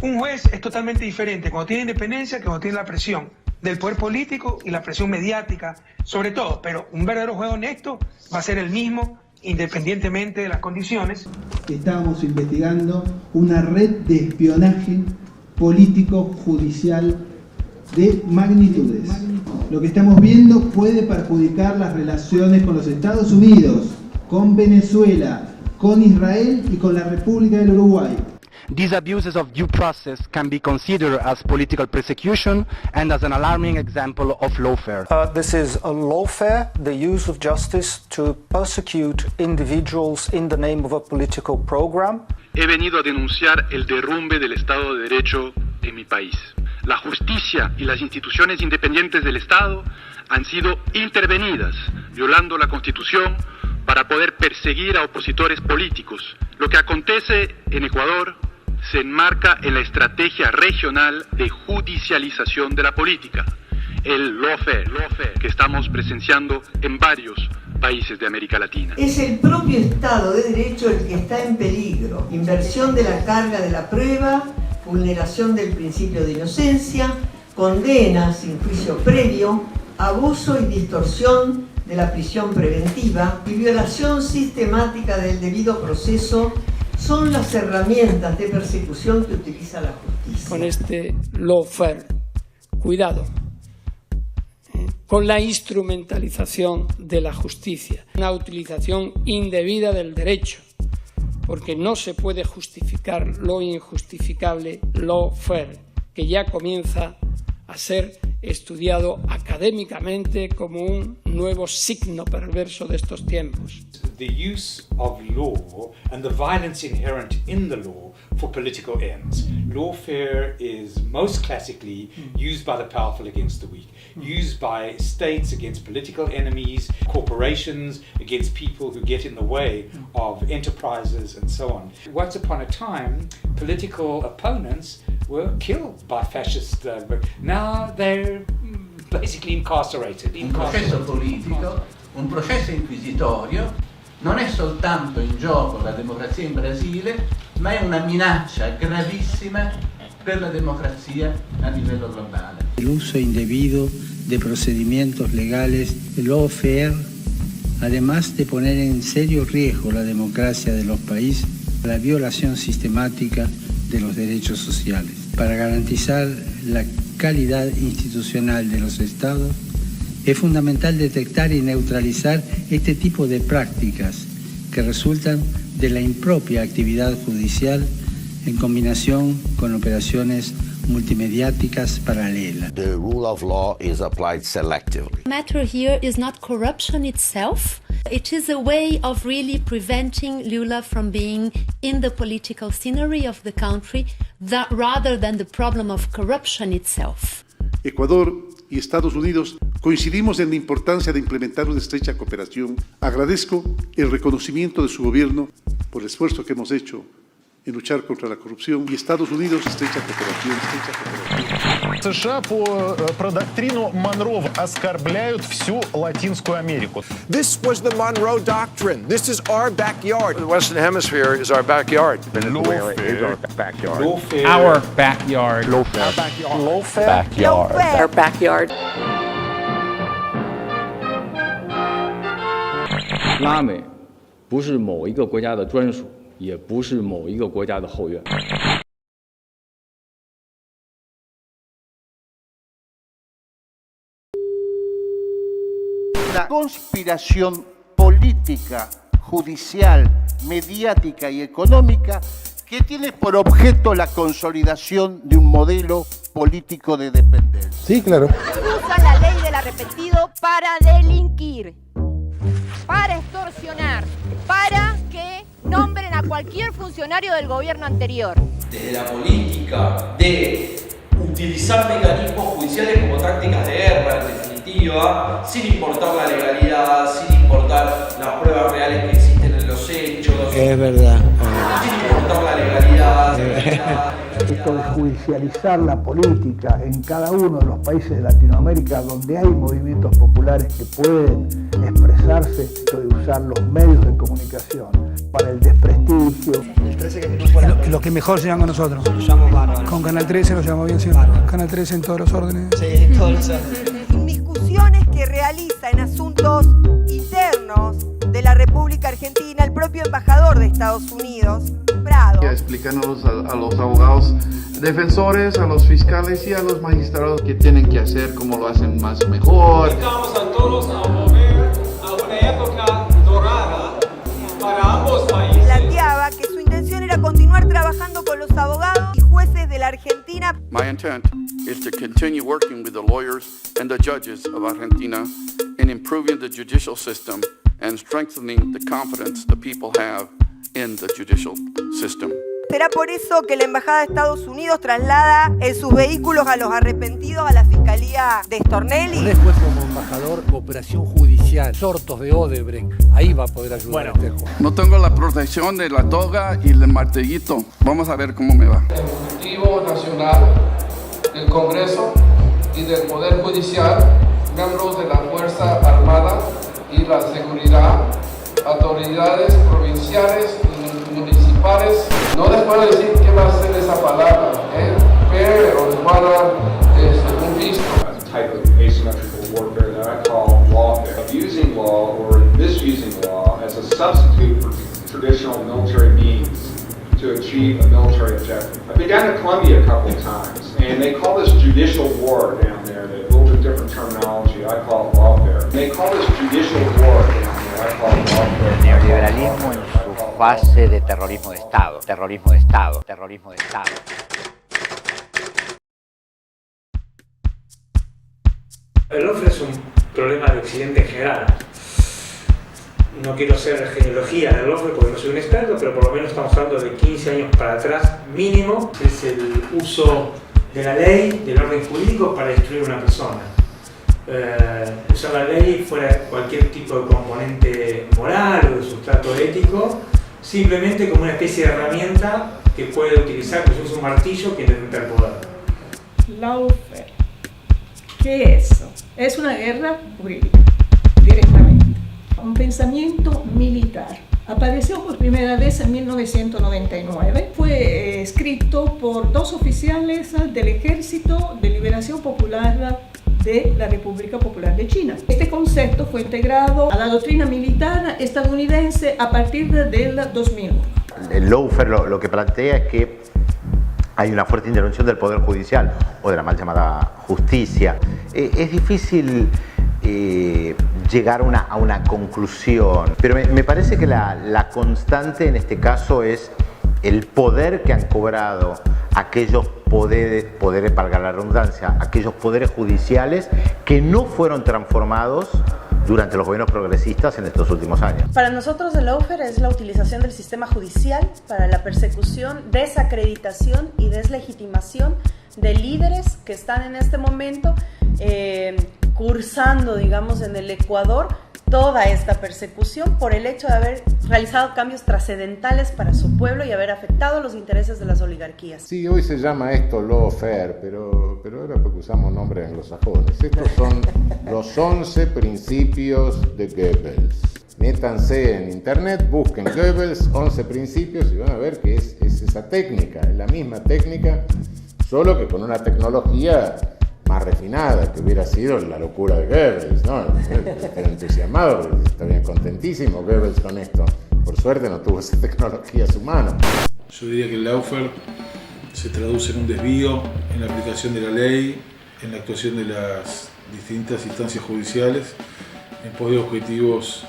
Un juez es totalmente diferente cuando tiene independencia que cuando tiene la presión del poder político y la presión mediática, sobre todo. Pero un verdadero juez honesto va a ser el mismo independientemente de las condiciones. Estábamos investigando una red de espionaje político-judicial de magnitudes. Lo que estamos viendo puede perjudicar las relaciones con los Estados Unidos, con Venezuela, con Israel y con la República del Uruguay. These abuses of due process can be considered as political persecution and as an alarming example of lawfare. This is a lawfare, the use of justice to persecute individuals in the name of a political program. He venido a denunciar el derrumbe del Estado de Derecho en mi país. La justicia y las instituciones independientes del Estado han sido intervenidas, violando la Constitución, para poder perseguir a opositores políticos. Lo que acontece en Ecuador se enmarca en la estrategia regional de judicialización de la política, el lawfare que estamos presenciando en varios países de América Latina. Es el propio Estado de Derecho el que está en peligro. Inversión de la carga de la prueba, vulneración del principio de inocencia, condena sin juicio previo, abuso y distorsión de la prisión preventiva y violación sistemática del debido proceso son las herramientas de persecución que utiliza la justicia. Con este lawfare, cuidado con la instrumentalización de la justicia, una utilización indebida del derecho, porque no se puede justificar lo injustificable, lawfare, que ya comienza a ser estudiado académicamente como un nuevo signo perverso de estos tiempos. The use of law and the violence inherent in the law for political ends. Lawfare is most classically used by the powerful against the weak, used by states against political enemies, corporations against people who get in the way of enterprises and so on. Once upon a time, political opponents were killed by fascist, now they're basically incarcerated. Un processo politico, un processo inquisitorio, non è soltanto in gioco la democrazia in Brasile, ma è una minaccia gravissima per la democrazia a livello globale. El uso indebido de procedimientos legales, el lawfare, además de poner en serio riesgo la democracia de los países, la violación sistemática de los derechos sociales. Para garantizar la calidad institucional de los Estados, es fundamental detectar y neutralizar este tipo de prácticas que resultan de la impropia actividad judicial en combinación con operaciones multimediáticas paralelas. The rule of law is applied selectively. The matter here is not corruption itself. It is a way of really preventing Lula from being in the political scenery of the country rather than the problem of corruption itself. Ecuador y Estados Unidos coincidimos en la importancia de implementar una estrecha cooperación. Agradezco el reconocimiento de su gobierno por el esfuerzo que hemos hecho en luchar contra la corrupción y Estados Unidos estrecha cooperación. США про доктрину Монро оскорбляют всю Латинскую Америку. This was the Monroe Doctrine. This is our backyard. The Western Hemisphere is our backyard. Venezuela is our backyard. Lawfare. Our backyard. Lawfare. Our backyard. Lawfare. Backyard. Lawfare. Our backyard. 拉美不是某一个国家的专属，也不是某一个国家的后院。La conspiración política, judicial, mediática y económica que tiene por objeto la consolidación de un modelo político de dependencia. Sí, claro. Usan la ley del arrepentido para delinquir, para extorsionar, para que nombren a cualquier funcionario del gobierno anterior. Desde la política de utilizar mecanismos judiciales como tácticas de guerra, en definitiva, sin importar la legalidad, sin importar las pruebas reales que existen en los hechos. Es verdad. Sin importar la legalidad. Esto de judicializar la política en cada uno de los países de Latinoamérica donde hay movimientos populares que pueden expresarse, esto de usar los medios de comunicación. para el desprestigio. Los que mejor se llevan con nosotros. Con Canal 13 lo llevamos bien siempre. Canal 13 en todos los órdenes. Sí, en todos los órdenes. Discusiones que realiza en asuntos internos de la República Argentina el propio embajador de Estados Unidos, Prado. Explícanos a los abogados defensores, a los fiscales y a los magistrados qué tienen que hacer, cómo lo hacen más mejor. Invitamos a todos a volver a una época dorada para ambos países. Planteaba que su intención era continuar trabajando con los abogados y jueces de la Argentina. My intent is to continue working with the lawyers and the judges of Argentina in improving the judicial system and strengthening the confidence the people have in the judicial system. Será por eso que la Embajada de Estados Unidos traslada en sus vehículos a los arrepentidos a la Fiscalía de Stornelli. Después como embajador, cooperación judicial, sortos de Odebrecht, ahí va a poder ayudar a este juez. No tengo la protección de la toga y el martillito. Vamos a ver cómo me va. El Ejecutivo Nacional, del Congreso y del Poder Judicial, miembros de la Fuerza Armada y la Seguridad, autoridades provinciales y municipales. No les puedo decir qué va a ser esa palabra, pero les voy a dar un visto. A type of asymmetrical warfare that I call lawfare, of using law or misusing law as a substitute for traditional military means to achieve a military objective. I've been down to Colombia a couple of times, and they call this judicial war down there. They built a different terminology. I call it lawfare. They call this judicial war down there. I call it lawfare. El neoliberalismo en su fase de terrorismo de Estado, terrorismo de Estado, terrorismo de Estado. El lawfare es un problema de Occidente en general. No quiero hacer genealogía del lawfare porque no soy un experto, pero por lo menos estamos hablando de 15 años para atrás mínimo. Es el uso de la ley, del orden jurídico para destruir una persona. Usar la ley fuera cualquier tipo de componente moral o de sustrato ético, simplemente como una especie de herramienta que puede utilizar, como si fuese un martillo que intenta el poder. Lawfare. ¿Qué es eso? Es una guerra jurídica, directamente. Un pensamiento militar. Apareció por primera vez en 1999. Fue escrito por dos oficiales del Ejército de Liberación Popular de la República Popular de China. Este concepto fue integrado a la doctrina militar estadounidense a partir del 2001. El lawfare lo que plantea es que hay una fuerte intervención del Poder Judicial o de la mal llamada justicia. Es difícil llegar a una conclusión, pero me parece que la constante en este caso es el poder que han cobrado aquellos poderes, valga la redundancia, aquellos poderes judiciales que no fueron transformados durante los gobiernos progresistas en estos últimos años. Para nosotros el lawfare es la utilización del sistema judicial para la persecución, desacreditación y deslegitimación de líderes que están en este momento cursando, digamos, en el Ecuador toda esta persecución por el hecho de haber realizado cambios trascendentales para su pueblo y haber afectado los intereses de las oligarquías. Sí, hoy se llama esto lawfare, pero era porque usamos nombres anglosajones. Estos son los 11 principios de Goebbels. Métanse en internet, busquen Goebbels, 11 principios y van a ver que es esa técnica, es la misma técnica, solo que con una tecnología más refinada, que hubiera sido la locura de Goebbels, ¿no? Era entusiasmado, estaría contentísimo Goebbels con esto. Por suerte no tuvo esa tecnología a su mano. Yo diría que el lawfare se traduce en un desvío en la aplicación de la ley, en la actuación de las distintas instancias judiciales, en pos de objetivos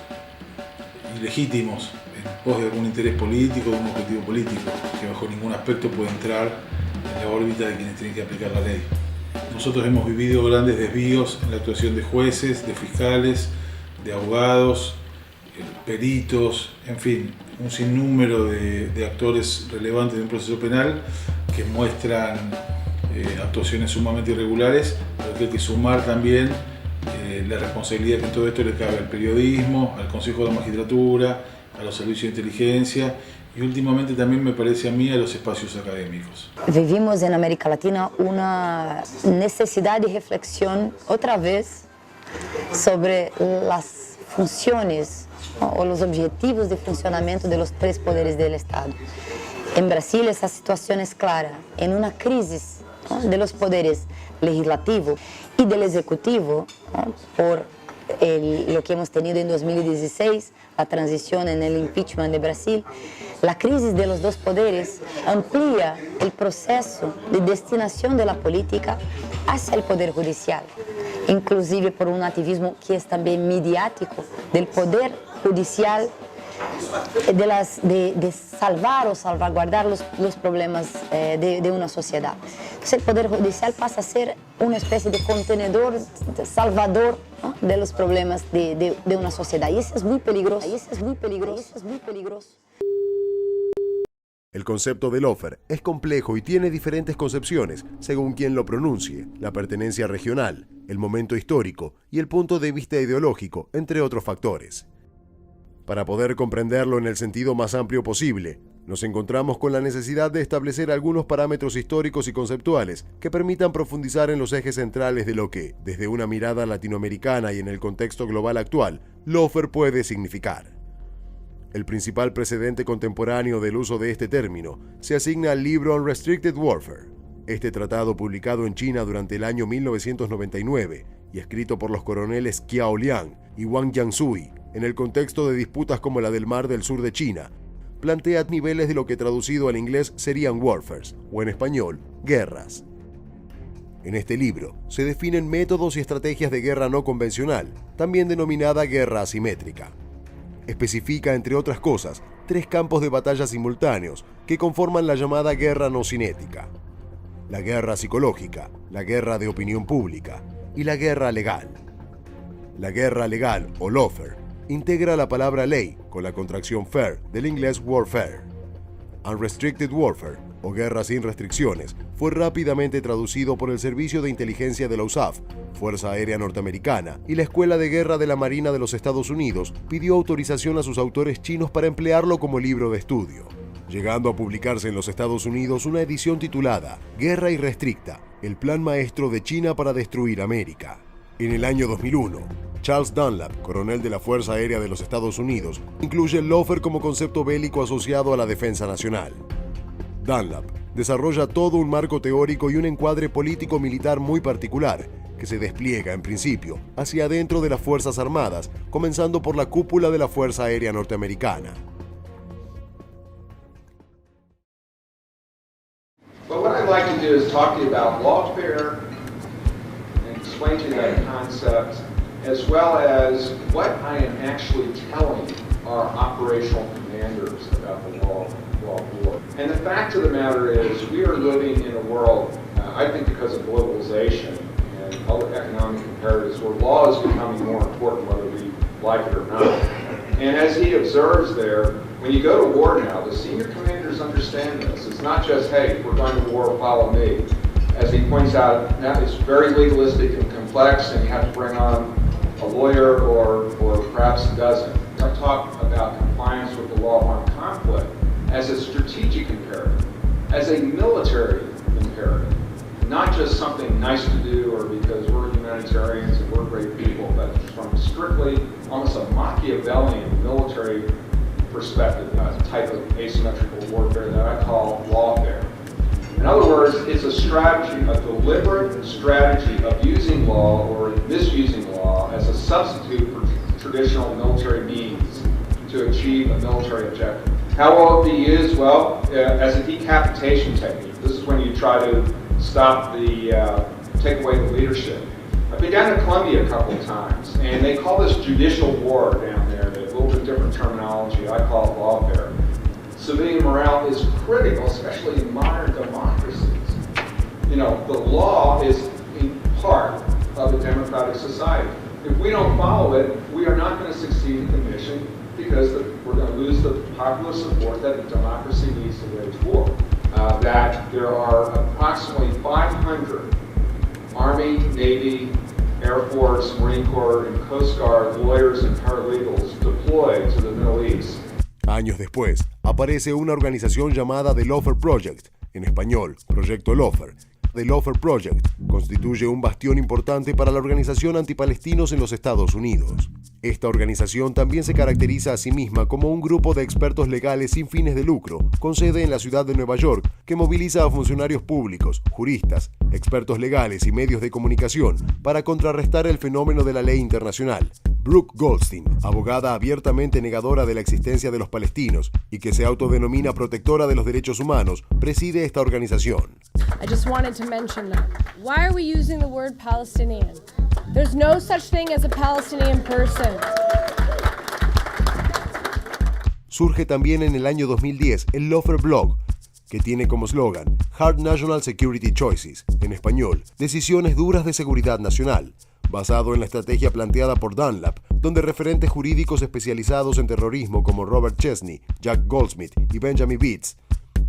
ilegítimos, en pos de algún interés político, de un objetivo político, que bajo ningún aspecto puede entrar en la órbita de quienes tienen que aplicar la ley. Nosotros hemos vivido grandes desvíos en la actuación de jueces, de fiscales, de abogados, peritos, en fin, un sinnúmero de actores relevantes de un proceso penal que muestran actuaciones sumamente irregulares, pero que hay que sumar también la responsabilidad que en todo esto le cabe al periodismo, al Consejo de la Magistratura, a los servicios de inteligencia y últimamente también me parece a mí a los espacios académicos. Vivimos en América Latina una necesidad de reflexión otra vez sobre las funciones o los objetivos de funcionamiento de los tres poderes del Estado. En Brasil esa situación es clara, en una crisis de los poderes legislativo y del ejecutivo por lo que hemos tenido en 2016, la transición en el impeachment de Brasil. La crisis de los dos poderes amplía el proceso de destinación de la política hacia el poder judicial, inclusive por un activismo que es también mediático del poder judicial, de salvar o salvaguardar los problemas de una sociedad. Entonces el Poder Judicial pasa a ser una especie de contenedor, de salvador, ¿no?, de los problemas de una sociedad. Y eso es muy peligroso, El concepto de lawfare es complejo y tiene diferentes concepciones según quien lo pronuncie, la pertenencia regional, el momento histórico y el punto de vista ideológico, entre otros factores. Para poder comprenderlo en el sentido más amplio posible, nos encontramos con la necesidad de establecer algunos parámetros históricos y conceptuales que permitan profundizar en los ejes centrales de lo que, desde una mirada latinoamericana y en el contexto global actual, lawfare puede significar. El principal precedente contemporáneo del uso de este término se asigna al libro Unrestricted Warfare. Este tratado, publicado en China durante el año 1999 y escrito por los coroneles Qiao Liang y Wang Jiansui, en el contexto de disputas como la del Mar del Sur de China, plantea niveles de lo que traducido al inglés serían warfares, o en español, guerras. En este libro se definen métodos y estrategias de guerra no convencional, también denominada guerra asimétrica. Especifica, entre otras cosas, 3 campos de batalla simultáneos que conforman la llamada guerra no cinética: la guerra psicológica, la guerra de opinión pública y la guerra legal. La guerra legal, o lawfare, integra la palabra ley con la contracción fair del inglés warfare. Unrestricted Warfare, o guerra sin restricciones, fue rápidamente traducido por el Servicio de Inteligencia de la USAF, Fuerza Aérea Norteamericana, y la Escuela de Guerra de la Marina de los Estados Unidos pidió autorización a sus autores chinos para emplearlo como libro de estudio, llegando a publicarse en los Estados Unidos una edición titulada Guerra Irrestricta, el plan maestro de China para destruir América. En el año 2001, Charles Dunlap, coronel de la Fuerza Aérea de los Estados Unidos, incluye el lawfare como concepto bélico asociado a la defensa nacional. Dunlap desarrolla todo un marco teórico y un encuadre político-militar muy particular, que se despliega, en principio, hacia adentro de las Fuerzas Armadas, comenzando por la cúpula de la Fuerza Aérea Norteamericana. But what I'd like to do is talk to you about lawfare and explain to you that concept, as well as what I am actually telling our operational commanders about the law of war. And the fact of the matter is, we are living in a world, I think because of globalization and other economic imperatives, where law is becoming more important whether we like it or not. And as he observes there, when you go to war now, the senior commanders understand this. It's not just, hey, we're going to war, follow me. As he points out, now it's very legalistic and complex, and you have to bring on a lawyer or perhaps a dozen. I talk about compliance with the law of armed conflict as a strategic imperative, as a military imperative, not just something nice to do or because we're humanitarians and we're great people, but from strictly almost a Machiavellian military perspective, a type of asymmetrical warfare that I call lawfare. In other words, it's a strategy, a deliberate strategy of using law or misusing law as a substitute for traditional military means to achieve a military objective. How will it be used? Well, as a decapitation technique. This is when you try to stop take away the leadership. I've been down to Colombia a couple of times, and they call this judicial war down there, a little bit different terminology. I call it lawfare. Civilian morale is critical, especially in modern democracies. You know, the law is in part of a democratic society. If we don't follow it, we are not going to succeed in the mission because we're going to lose the popular support that a democracy needs to wage war. That there are approximately 500 Army, Navy, Air Force, Marine Corps, and Coast Guard lawyers and paralegals deployed to the Middle East. Años después, aparece una organización llamada The Lawfare Project, en español, Proyecto Lawfare, The Lawfare Project constituye un bastión importante para la organización antipalestinos en los Estados Unidos. Esta organización también se caracteriza a sí misma como un grupo de expertos legales sin fines de lucro, con sede en la ciudad de Nueva York, que moviliza a funcionarios públicos, juristas, expertos legales y medios de comunicación para contrarrestar el fenómeno de la ley internacional. Brooke Goldstein, abogada abiertamente negadora de la existencia de los palestinos y que se autodenomina protectora de los derechos humanos, preside esta organización. I just wanted to mention that. Why are we using the word Palestinian? There's no such thing as a Palestinian person. Surge también en el año 2010 el Lawfare Blog, que tiene como eslogan Hard National Security Choices, en español, decisiones duras de seguridad nacional, basado en la estrategia planteada por Dunlap, donde referentes jurídicos especializados en terrorismo como Robert Chesney, Jack Goldsmith y Benjamin Beetz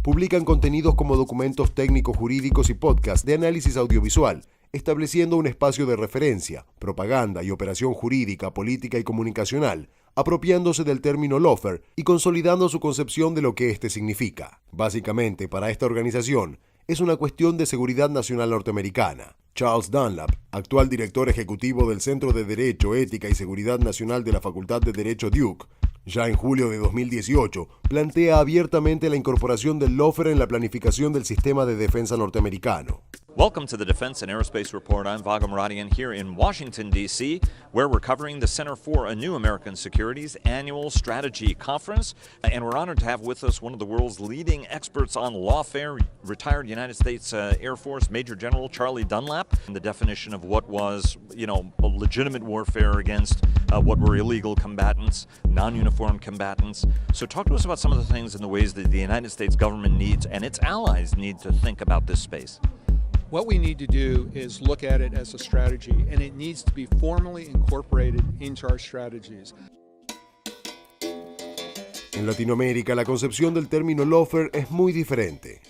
publican contenidos como documentos técnicos jurídicos y podcasts de análisis audiovisual, estableciendo un espacio de referencia, propaganda y operación jurídica, política y comunicacional, apropiándose del término lawfare y consolidando su concepción de lo que éste significa. Básicamente, para esta organización, es una cuestión de seguridad nacional norteamericana. Charles Dunlap, actual director ejecutivo del Centro de Derecho, Ética y Seguridad Nacional de la Facultad de Derecho Duke, ya en julio de 2018, plantea abiertamente la incorporación del lawfare en la planificación del sistema de defensa norteamericano. Welcome to the Defense and Aerospace Report. I'm Vago Muradian here in Washington, D.C., where we're covering the Center for a New American Security's annual strategy conference. And we're honored to have with us one of the world's leading experts on lawfare, retired United States Air Force Major General Charlie Dunlap, and the definition of what was, legitimate warfare against what were illegal combatants, non-uniformed combatants. So talk to us about some of the things and the ways that the United States government needs and its allies need to think about this space. What we need to do is look at it as a strategy, and it needs to be formally incorporated into our strategies. En Latinoamérica, la concepción del término lawfare es muy diferente.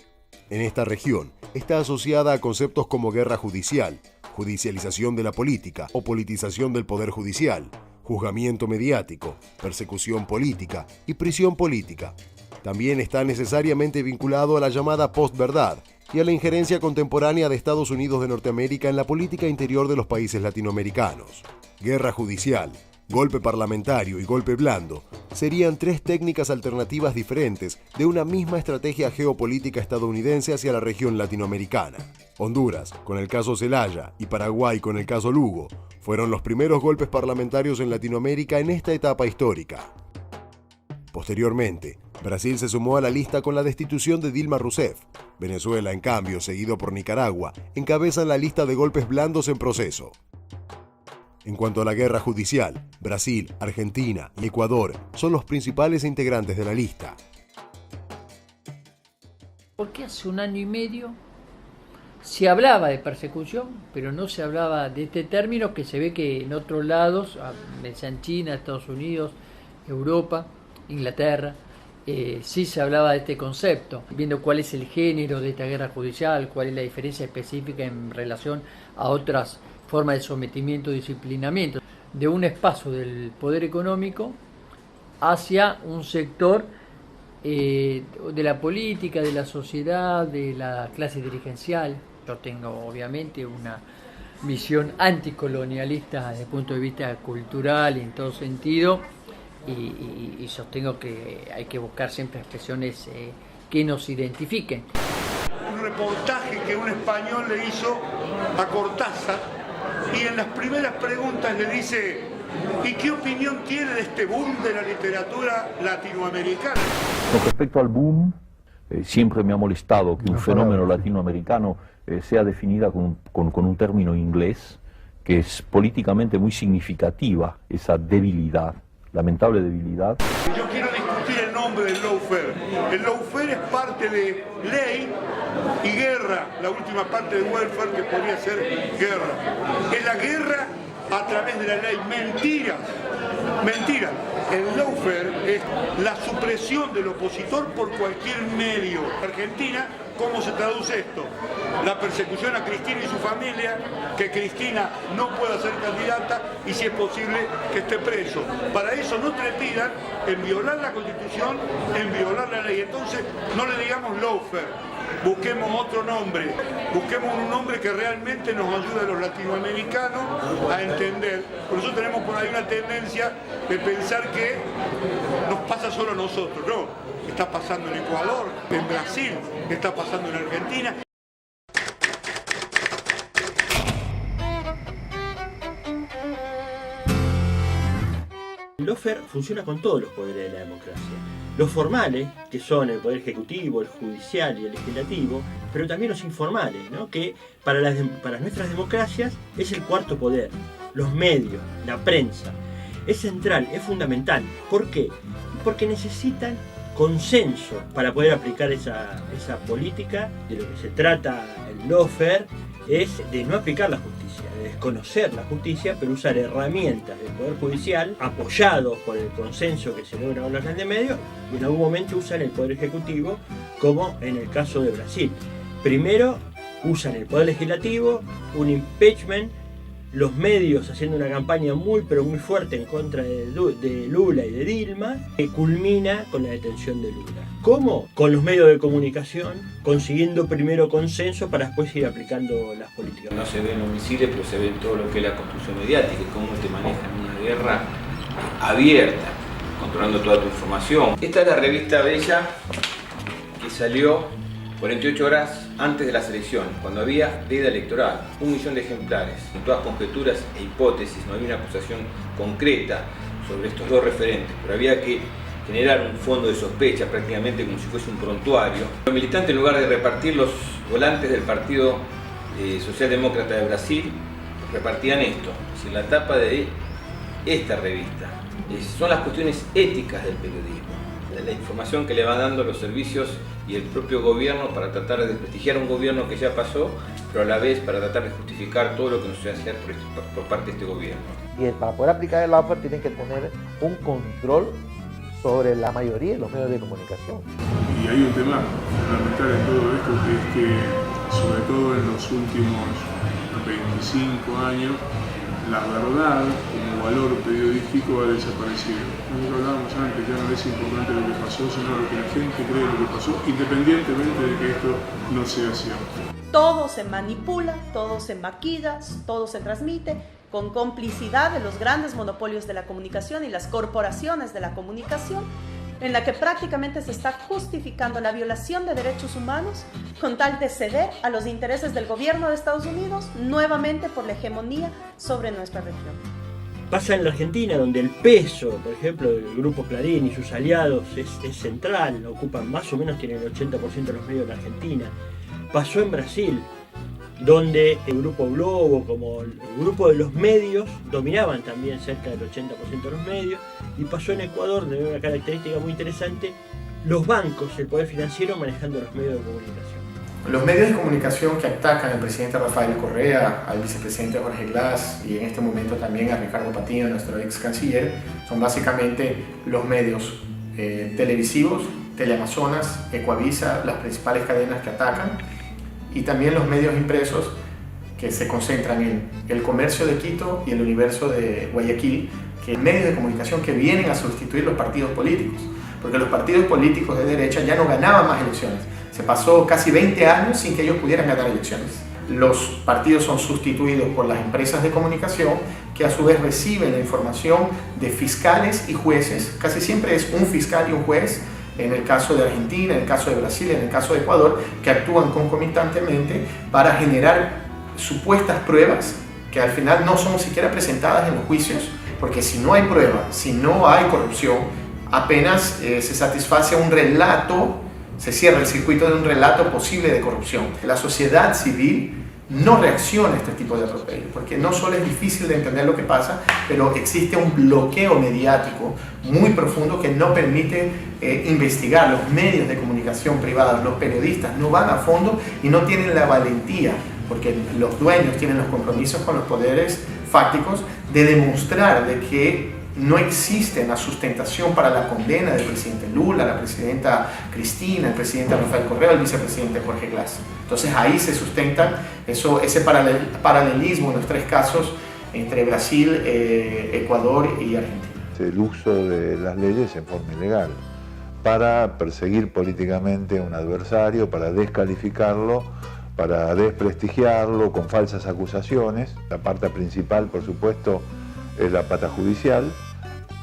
En esta región, está asociada a conceptos como guerra judicial, judicialización de la política o politización del poder judicial, juzgamiento mediático, persecución política y prisión política. También está necesariamente vinculado a la llamada postverdad y a la injerencia contemporánea de Estados Unidos de Norteamérica en la política interior de los países latinoamericanos. Guerra judicial, golpe parlamentario y golpe blando serían tres técnicas alternativas diferentes de una misma estrategia geopolítica estadounidense hacia la región latinoamericana. Honduras, con el caso Zelaya, y Paraguay, con el caso Lugo, fueron los primeros golpes parlamentarios en Latinoamérica en esta etapa histórica. Posteriormente, Brasil se sumó a la lista con la destitución de Dilma Rousseff. Venezuela, en cambio, seguido por Nicaragua, encabezan la lista de golpes blandos en proceso. En cuanto a la guerra judicial, Brasil, Argentina y Ecuador son los principales integrantes de la lista. Porque hace un año y medio se hablaba de persecución, pero no se hablaba de este término que se ve que en otros lados, en China, Estados Unidos, Europa, Inglaterra, sí se hablaba de este concepto, viendo cuál es el género de esta guerra judicial, cuál es la diferencia específica en relación a otras formas de sometimiento y disciplinamiento, de un espacio del poder económico hacia un sector de la política, de la sociedad, de la clase dirigencial. Yo tengo obviamente una visión anticolonialista desde el punto de vista cultural y en todo sentido, y sostengo que hay que buscar siempre expresiones que nos identifiquen. Un reportaje que un español le hizo a Cortázar, y en las primeras preguntas le dice: ¿y qué opinión tiene de este boom de la literatura latinoamericana? Con respecto al boom, siempre me ha molestado que un fenómeno latinoamericano sea definida con un término inglés, que es políticamente muy significativa, esa debilidad, lamentable debilidad. Yo quiero discutir el nombre del lawfare. El lawfare es parte de ley y guerra, la última parte de welfare que podría ser guerra. Es la guerra a través de la ley. Mentiras. El lawfare es la supresión del opositor por cualquier medio. Argentina ¿Cómo se traduce esto? La persecución a Cristina y su familia, que Cristina no pueda ser candidata y si es posible que esté preso. Para eso no trepidan en violar la Constitución, en violar la ley. Entonces no le digamos lawfare, busquemos otro nombre, busquemos un nombre que realmente nos ayude a los latinoamericanos a entender. Por eso tenemos por ahí una tendencia de pensar que nos pasa solo a nosotros, no. Está pasando en Ecuador, en Brasil, está pasando en Argentina. El lawfare funciona con todos los poderes de la democracia. Los formales, que son el poder ejecutivo, el judicial y el legislativo, pero también los informales, ¿no? Que para nuestras democracias es el cuarto poder. Los medios, la prensa. Es central, es fundamental. ¿Por qué? Porque necesitan consenso para poder aplicar esa política. De lo que se trata el lawfare es de no aplicar la justicia, de desconocer la justicia, pero usar herramientas del Poder Judicial apoyados por el consenso que se logra con los grandes medios y en algún momento usan el Poder Ejecutivo, como en el caso de Brasil. Primero usan el Poder Legislativo, un impeachment, los medios haciendo una campaña muy pero muy fuerte en contra de Lula y de Dilma, que culmina con la detención de Lula. ¿Cómo? Con los medios de comunicación, consiguiendo primero consenso para después ir aplicando las políticas. No se ven los misiles, pero se ve todo lo que es la construcción mediática y cómo te manejan una guerra abierta, controlando toda tu información. Esta es la revista Bella que salió 48 horas antes de las elecciones, cuando había veda electoral, 1 millón de ejemplares, con todas conjeturas e hipótesis, no había una acusación concreta sobre estos dos referentes, pero había que generar un fondo de sospecha, prácticamente como si fuese un prontuario. Los militantes, en lugar de repartir los volantes del Partido Socialdemócrata de Brasil, repartían esto, es decir, la tapa de esta revista. Son las cuestiones éticas del periodismo, la información que le van dando los servicios y el propio gobierno para tratar de desprestigiar un gobierno que ya pasó, pero a la vez para tratar de justificar todo lo que no se hace por parte de este gobierno. Y para poder aplicar el lawfare tienen que poner un control sobre la mayoría de los medios de comunicación. Y hay un tema fundamental en todo esto, que es que sobre todo en los últimos 25 años la verdad como valor periodístico ha desaparecido. Nosotros hablábamos antes, ya no es importante lo que pasó, sino lo que la gente cree lo que pasó, independientemente de que esto no sea cierto. Todo se manipula, todo se maquilla, todo se transmite con complicidad de los grandes monopolios de la comunicación y las corporaciones de la comunicación, en la que prácticamente se está justificando la violación de derechos humanos con tal de ceder a los intereses del gobierno de Estados Unidos nuevamente por la hegemonía sobre nuestra región. Pasa en la Argentina, donde el peso, por ejemplo, del Grupo Clarín y sus aliados es central, ocupan más o menos, tienen el 80% de los medios de la Argentina. Pasó en Brasil, donde el Grupo Globo, como el grupo de los medios, dominaban también cerca del 80% de los medios, y pasó en Ecuador, de una característica muy interesante, los bancos, el poder financiero manejando los medios de comunicación. Los medios de comunicación que atacan al presidente Rafael Correa, al vicepresidente Jorge Glass y en este momento también a Ricardo Patiño, nuestro ex canciller, son básicamente los medios televisivos, Teleamazonas, Ecuavisa, las principales cadenas que atacan, y también los medios impresos que se concentran en El Comercio de Quito y El Universo de Guayaquil, que medios de comunicación que vienen a sustituir los partidos políticos, porque los partidos políticos de derecha ya no ganaban más elecciones. Se pasó casi 20 años sin que ellos pudieran ganar elecciones. Los partidos son sustituidos por las empresas de comunicación, que a su vez reciben la información de fiscales y jueces. Casi siempre es un fiscal y un juez, en el caso de Argentina, en el caso de Brasil, en el caso de Ecuador, que actúan concomitantemente para generar supuestas pruebas que al final no son siquiera presentadas en los juicios, porque si no hay prueba, si no hay corrupción, apenas se satisface un relato, se cierra el circuito de un relato posible de corrupción. La sociedad civil no reacciona a este tipo de atropellos, porque no solo es difícil de entender lo que pasa, pero existe un bloqueo mediático muy profundo que no permite investigar. Los medios de comunicación privados, los periodistas no van a fondo y no tienen la valentía, porque los dueños tienen los compromisos con los poderes fácticos de demostrar de que no existe la sustentación para la condena del presidente Lula, la presidenta Cristina, el presidente Rafael Correa, el vicepresidente Jorge Glass. Entonces ahí se sustenta ese paralelismo en los tres casos entre Brasil, Ecuador y Argentina. El uso de las leyes en forma ilegal para perseguir políticamente a un adversario, para descalificarlo, para desprestigiarlo con falsas acusaciones. La parte principal, por supuesto, es la pata judicial,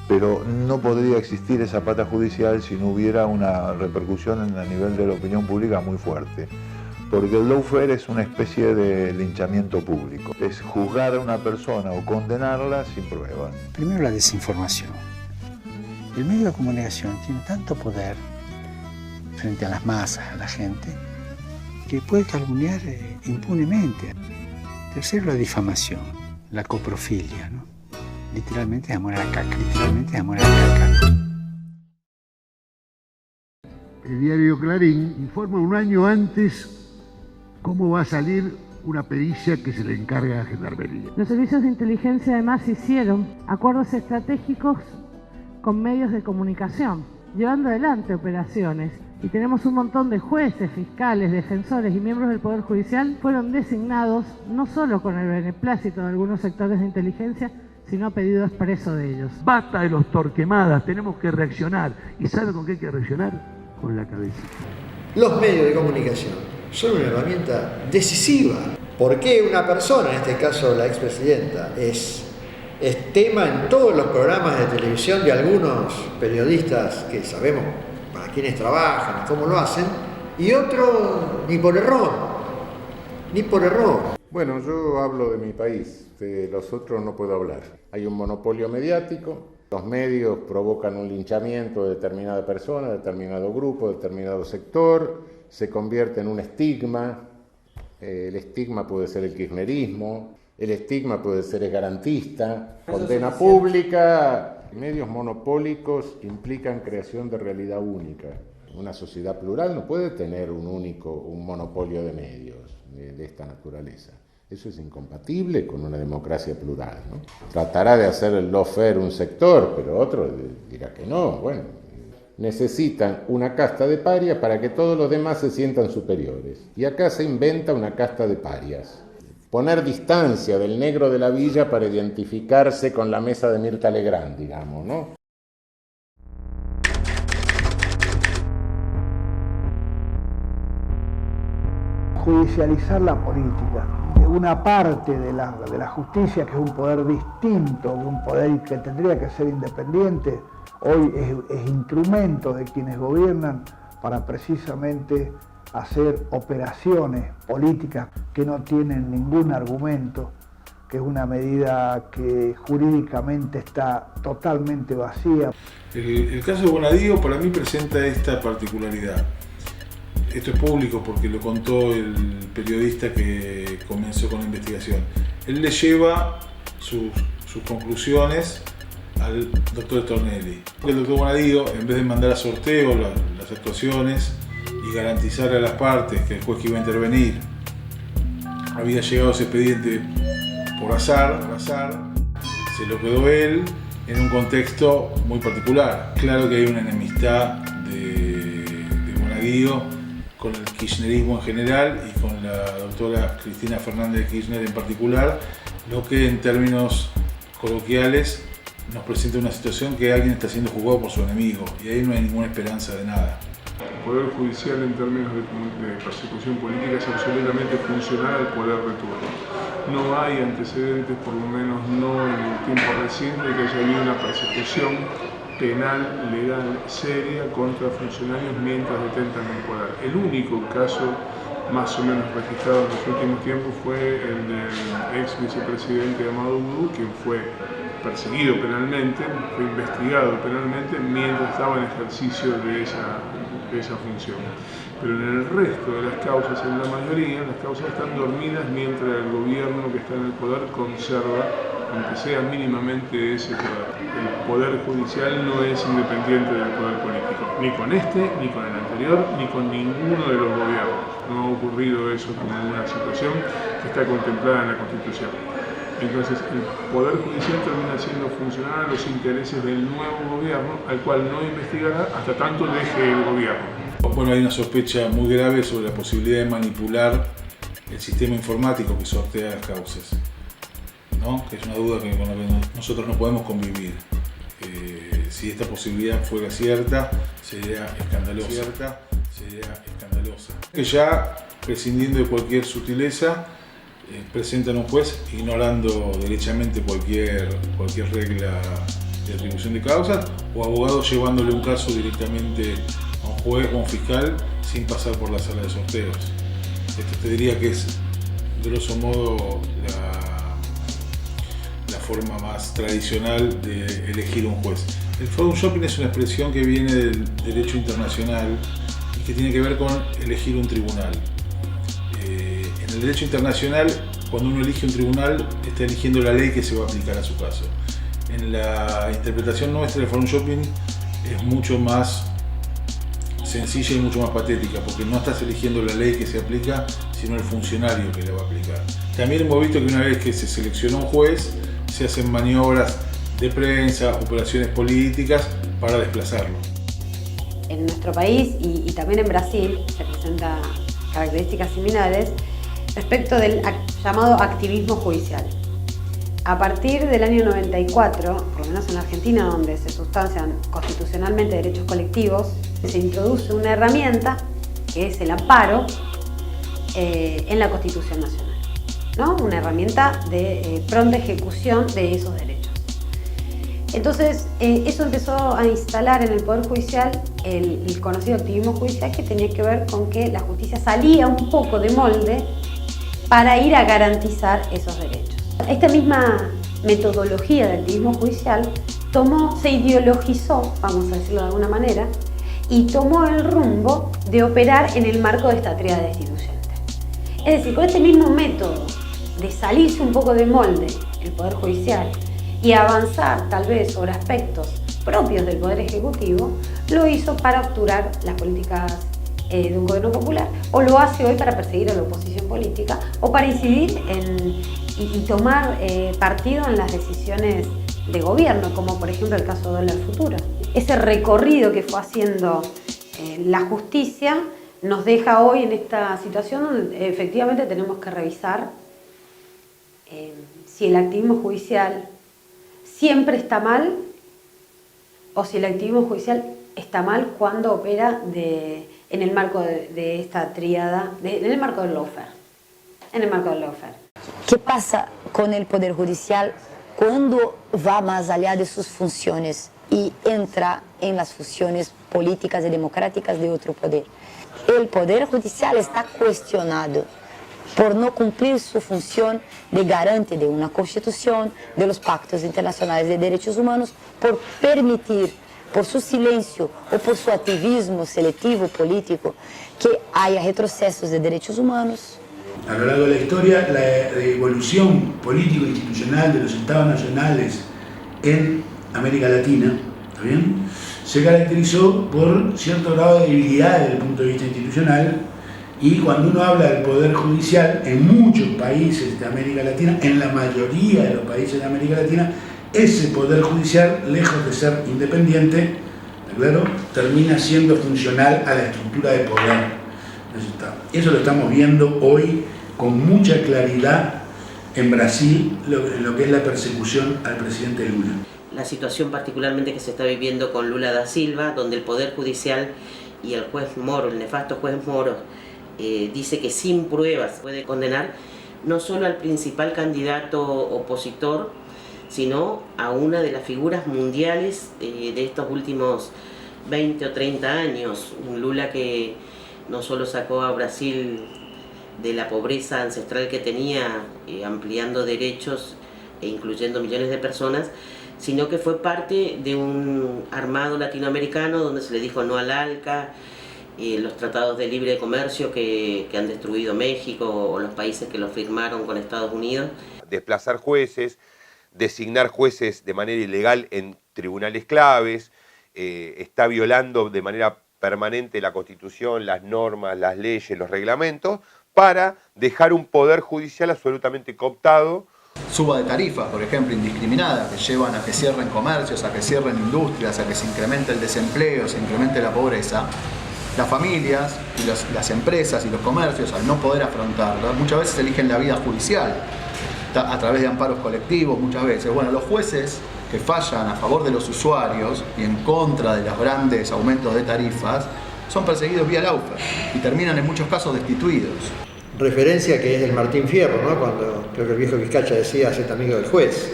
pero no podría existir esa pata judicial si no hubiera una repercusión a nivel de la opinión pública muy fuerte. Porque el lawfare es una especie de linchamiento público. Es juzgar a una persona o condenarla sin pruebas. Primero la desinformación. El medio de comunicación tiene tanto poder frente a las masas, a la gente, que puede calumniar impunemente. Tercero, la difamación, la coprofilia, ¿no? Literalmente amor a la caca, El diario Clarín informa un año antes cómo va a salir una pericia que se le encarga a Gendarmería. Los servicios de inteligencia además hicieron acuerdos estratégicos con medios de comunicación, llevando adelante operaciones. Y tenemos un montón de jueces, fiscales, defensores y miembros del Poder Judicial fueron designados no solo con el beneplácito de algunos sectores de inteligencia, sino a pedido expreso de ellos. Basta de los torquemadas, tenemos que reaccionar. ¿Y sabe con qué hay que reaccionar? Con la cabeza. Los medios de comunicación son una herramienta decisiva. ¿Por qué una persona, en este caso la expresidenta, es tema en todos los programas de televisión de algunos periodistas que sabemos para quiénes trabajan y cómo lo hacen, y otro ni por error? Bueno, yo hablo de mi país, de los otros no puedo hablar. Hay un monopolio mediático, los medios provocan un linchamiento de determinada persona, determinado grupo, determinado sector, se convierte en un estigma. El estigma puede ser el kirchnerismo, el estigma puede ser el garantista, condena pública. Medios monopólicos implican creación de realidad única. Una sociedad plural no puede tener un monopolio de medios de esta naturaleza. Eso es incompatible con una democracia plural, ¿no? Tratará de hacer el lawfare un sector, pero otro dirá que no. Bueno, necesitan una casta de parias para que todos los demás se sientan superiores. Y acá se inventa una casta de parias. Poner distancia del negro de la villa para identificarse con la mesa de Mirta Legrand, digamos, ¿no? Judicializar la política. Una parte de la justicia, que es un poder distinto, de un poder que tendría que ser independiente, hoy es instrumento de quienes gobiernan para precisamente hacer operaciones políticas que no tienen ningún argumento, que es una medida que jurídicamente está totalmente vacía. El caso de Bonadío para mí presenta esta particularidad. Esto es público porque lo contó el periodista que comenzó con la investigación. Él le lleva sus conclusiones al doctor Stornelli. El doctor Bonadío, en vez de mandar a sorteo las actuaciones y garantizar a las partes que el juez que iba a intervenir había llegado a ese expediente por azar, se lo quedó él en un contexto muy particular. Claro que hay una enemistad de Bonadío con el kirchnerismo en general y con la doctora Cristina Fernández de Kirchner en particular, lo que en términos coloquiales nos presenta una situación que alguien está siendo juzgado por su enemigo y ahí no hay ninguna esperanza de nada. El Poder Judicial en términos de persecución política es absolutamente funcional al poder de turno. No hay antecedentes, por lo menos no en el tiempo reciente, de que haya habido una persecución penal, legal, seria contra funcionarios mientras detentan el poder. El único caso más o menos registrado en los últimos tiempos fue el del ex vicepresidente Amado Boudou, quien fue perseguido penalmente, fue investigado penalmente mientras estaba en ejercicio de esa función. Pero en el resto de las causas, en la mayoría, las causas están dormidas mientras el gobierno que está en el poder conserva, aunque sea mínimamente, ese poder. El poder judicial no es independiente del poder político, ni con este, ni con el anterior, ni con ninguno de los gobiernos. No ha ocurrido eso como una situación que está contemplada en la Constitución. Entonces el Poder Judicial termina siendo funcional a los intereses del nuevo gobierno, al cual no investigará hasta tanto deje el gobierno. Bueno, hay una sospecha muy grave sobre la posibilidad de manipular el sistema informático que sortea las causas, ¿no? Que es una duda con la que nosotros no podemos convivir. Si esta posibilidad fuera cierta, sería escandalosa. Que ya, prescindiendo de cualquier sutileza, presentan a un juez ignorando derechamente cualquier regla de atribución de causas, o abogados llevándole un caso directamente a un juez o a un fiscal sin pasar por la sala de sorteos. Esto te diría que es, grosso modo, la forma más tradicional de elegir un juez. El forum shopping es una expresión que viene del derecho internacional y que tiene que ver con elegir un tribunal. En el derecho internacional, cuando uno elige un tribunal, está eligiendo la ley que se va a aplicar a su caso. En la interpretación nuestra del forum shopping es mucho más sencilla y mucho más patética, porque no estás eligiendo la ley que se aplica, sino el funcionario que la va a aplicar. También hemos visto que una vez que se seleccionó un juez, se hacen maniobras de prensa, operaciones políticas para desplazarlo. En nuestro país y también en Brasil se presentan características similares respecto del llamado activismo judicial. A partir del año 94, por lo menos en Argentina, donde se sustancian constitucionalmente derechos colectivos, se introduce una herramienta que es el amparo en la Constitución Nacional, ¿no? Una herramienta de pronta ejecución de esos derechos. Entonces, eso empezó a instalar en el Poder Judicial el conocido activismo judicial, que tenía que ver con que la justicia salía un poco de molde para ir a garantizar esos derechos. Esta misma metodología del activismo judicial se ideologizó, vamos a decirlo de alguna manera, y tomó el rumbo de operar en el marco de esta tríada destituyente. Es decir, con este mismo método de salirse un poco de molde el Poder Judicial y avanzar tal vez sobre aspectos propios del Poder Ejecutivo, lo hizo para obturar las políticas de un gobierno popular, o lo hace hoy para perseguir a la oposición política, o para incidir y tomar partido en las decisiones de gobierno, como por ejemplo el caso de Dólar Futuro. Ese recorrido que fue haciendo la justicia nos deja hoy en esta situación donde efectivamente tenemos que revisar si el activismo judicial siempre está mal, o si el activismo judicial está mal cuando opera en el marco de esta tríada, en el marco del lawfare. ¿Qué pasa con el Poder Judicial cuando va más allá de sus funciones y entra en las funciones políticas y democráticas de otro poder? El Poder Judicial está cuestionado por no cumplir su función de garante de una Constitución, de los pactos internacionales de derechos humanos, por permitir, por su silencio o por su activismo selectivo político, que haya retrocesos de derechos humanos. A lo largo de la historia, la evolución político-institucional de los estados nacionales en América Latina, ¿está bien?, se caracterizó por cierto grado de debilidad desde el punto de vista institucional, y cuando uno habla del Poder Judicial, en muchos países de América Latina, en la mayoría de los países de América Latina, ese Poder Judicial, lejos de ser independiente, claro, termina siendo funcional a la estructura de poder. Eso lo estamos viendo hoy con mucha claridad en Brasil, lo que es la persecución al presidente Lula. La situación particularmente que se está viviendo con Lula da Silva, donde el Poder Judicial y el juez Moro, el nefasto juez Moro, dice que sin pruebas puede condenar no solo al principal candidato opositor, sino a una de las figuras mundiales de estos últimos 20 o 30 años. Un Lula que no solo sacó a Brasil de la pobreza ancestral que tenía, ampliando derechos e incluyendo millones de personas, sino que fue parte de un armado latinoamericano donde se le dijo no al ALCA, los tratados de libre comercio que han destruido México o los países que los firmaron con Estados Unidos. Desplazar jueces, designar jueces de manera ilegal en tribunales claves, está violando de manera permanente la Constitución, las normas, las leyes, los reglamentos, para dejar un poder judicial absolutamente cooptado suba de tarifas, por ejemplo, indiscriminadas, que llevan a que cierren comercios, a que cierren industrias, a que se incremente el desempleo, se incremente la pobreza, las familias y las empresas y los comercios, al no poder afrontarlo, muchas veces eligen la vía judicial, a través de amparos colectivos, muchas veces. Bueno, los jueces que fallan a favor de los usuarios y en contra de los grandes aumentos de tarifas, son perseguidos vía Lawfare y terminan en muchos casos destituidos. Referencia que es del Martín Fierro, ¿no? Cuando creo que el viejo Vizcacha decía, hacete amigo del juez.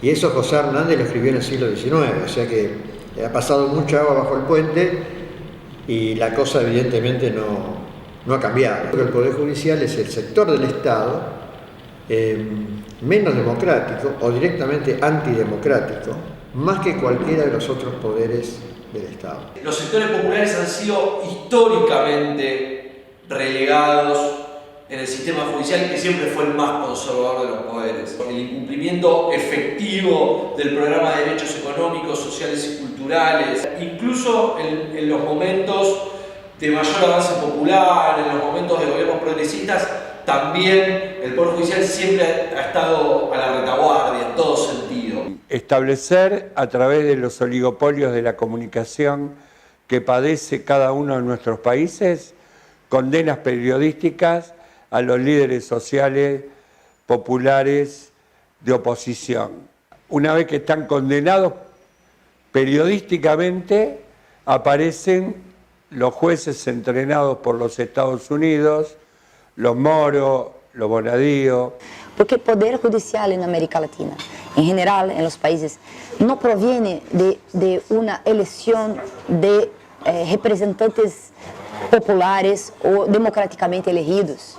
Y eso José Hernández lo escribió en el siglo XIX, o sea que ha pasado mucha agua bajo el puente y la cosa evidentemente no ha cambiado. Creo que el Poder Judicial es el sector del Estado menos democrático o directamente antidemocrático, más que cualquiera de los otros poderes del Estado. Los sectores populares han sido históricamente relegados en el sistema judicial, que siempre fue el más conservador de los poderes. El incumplimiento efectivo del programa de derechos económicos, sociales y culturales, incluso en los momentos de mayor avance popular, en los momentos de gobiernos progresistas, también el Poder Judicial siempre ha estado a la retaguardia en todo sentido. Establecer a través de los oligopolios de la comunicación que padece cada uno de nuestros países condenas periodísticas a los líderes sociales populares de oposición. Una vez que están condenados periodísticamente, aparecen los jueces entrenados por los Estados Unidos, los Moro, los Bonadío. Porque el Poder Judicial en América Latina, en general en los países, no proviene de una elección de representantes populares o democráticamente elegidos.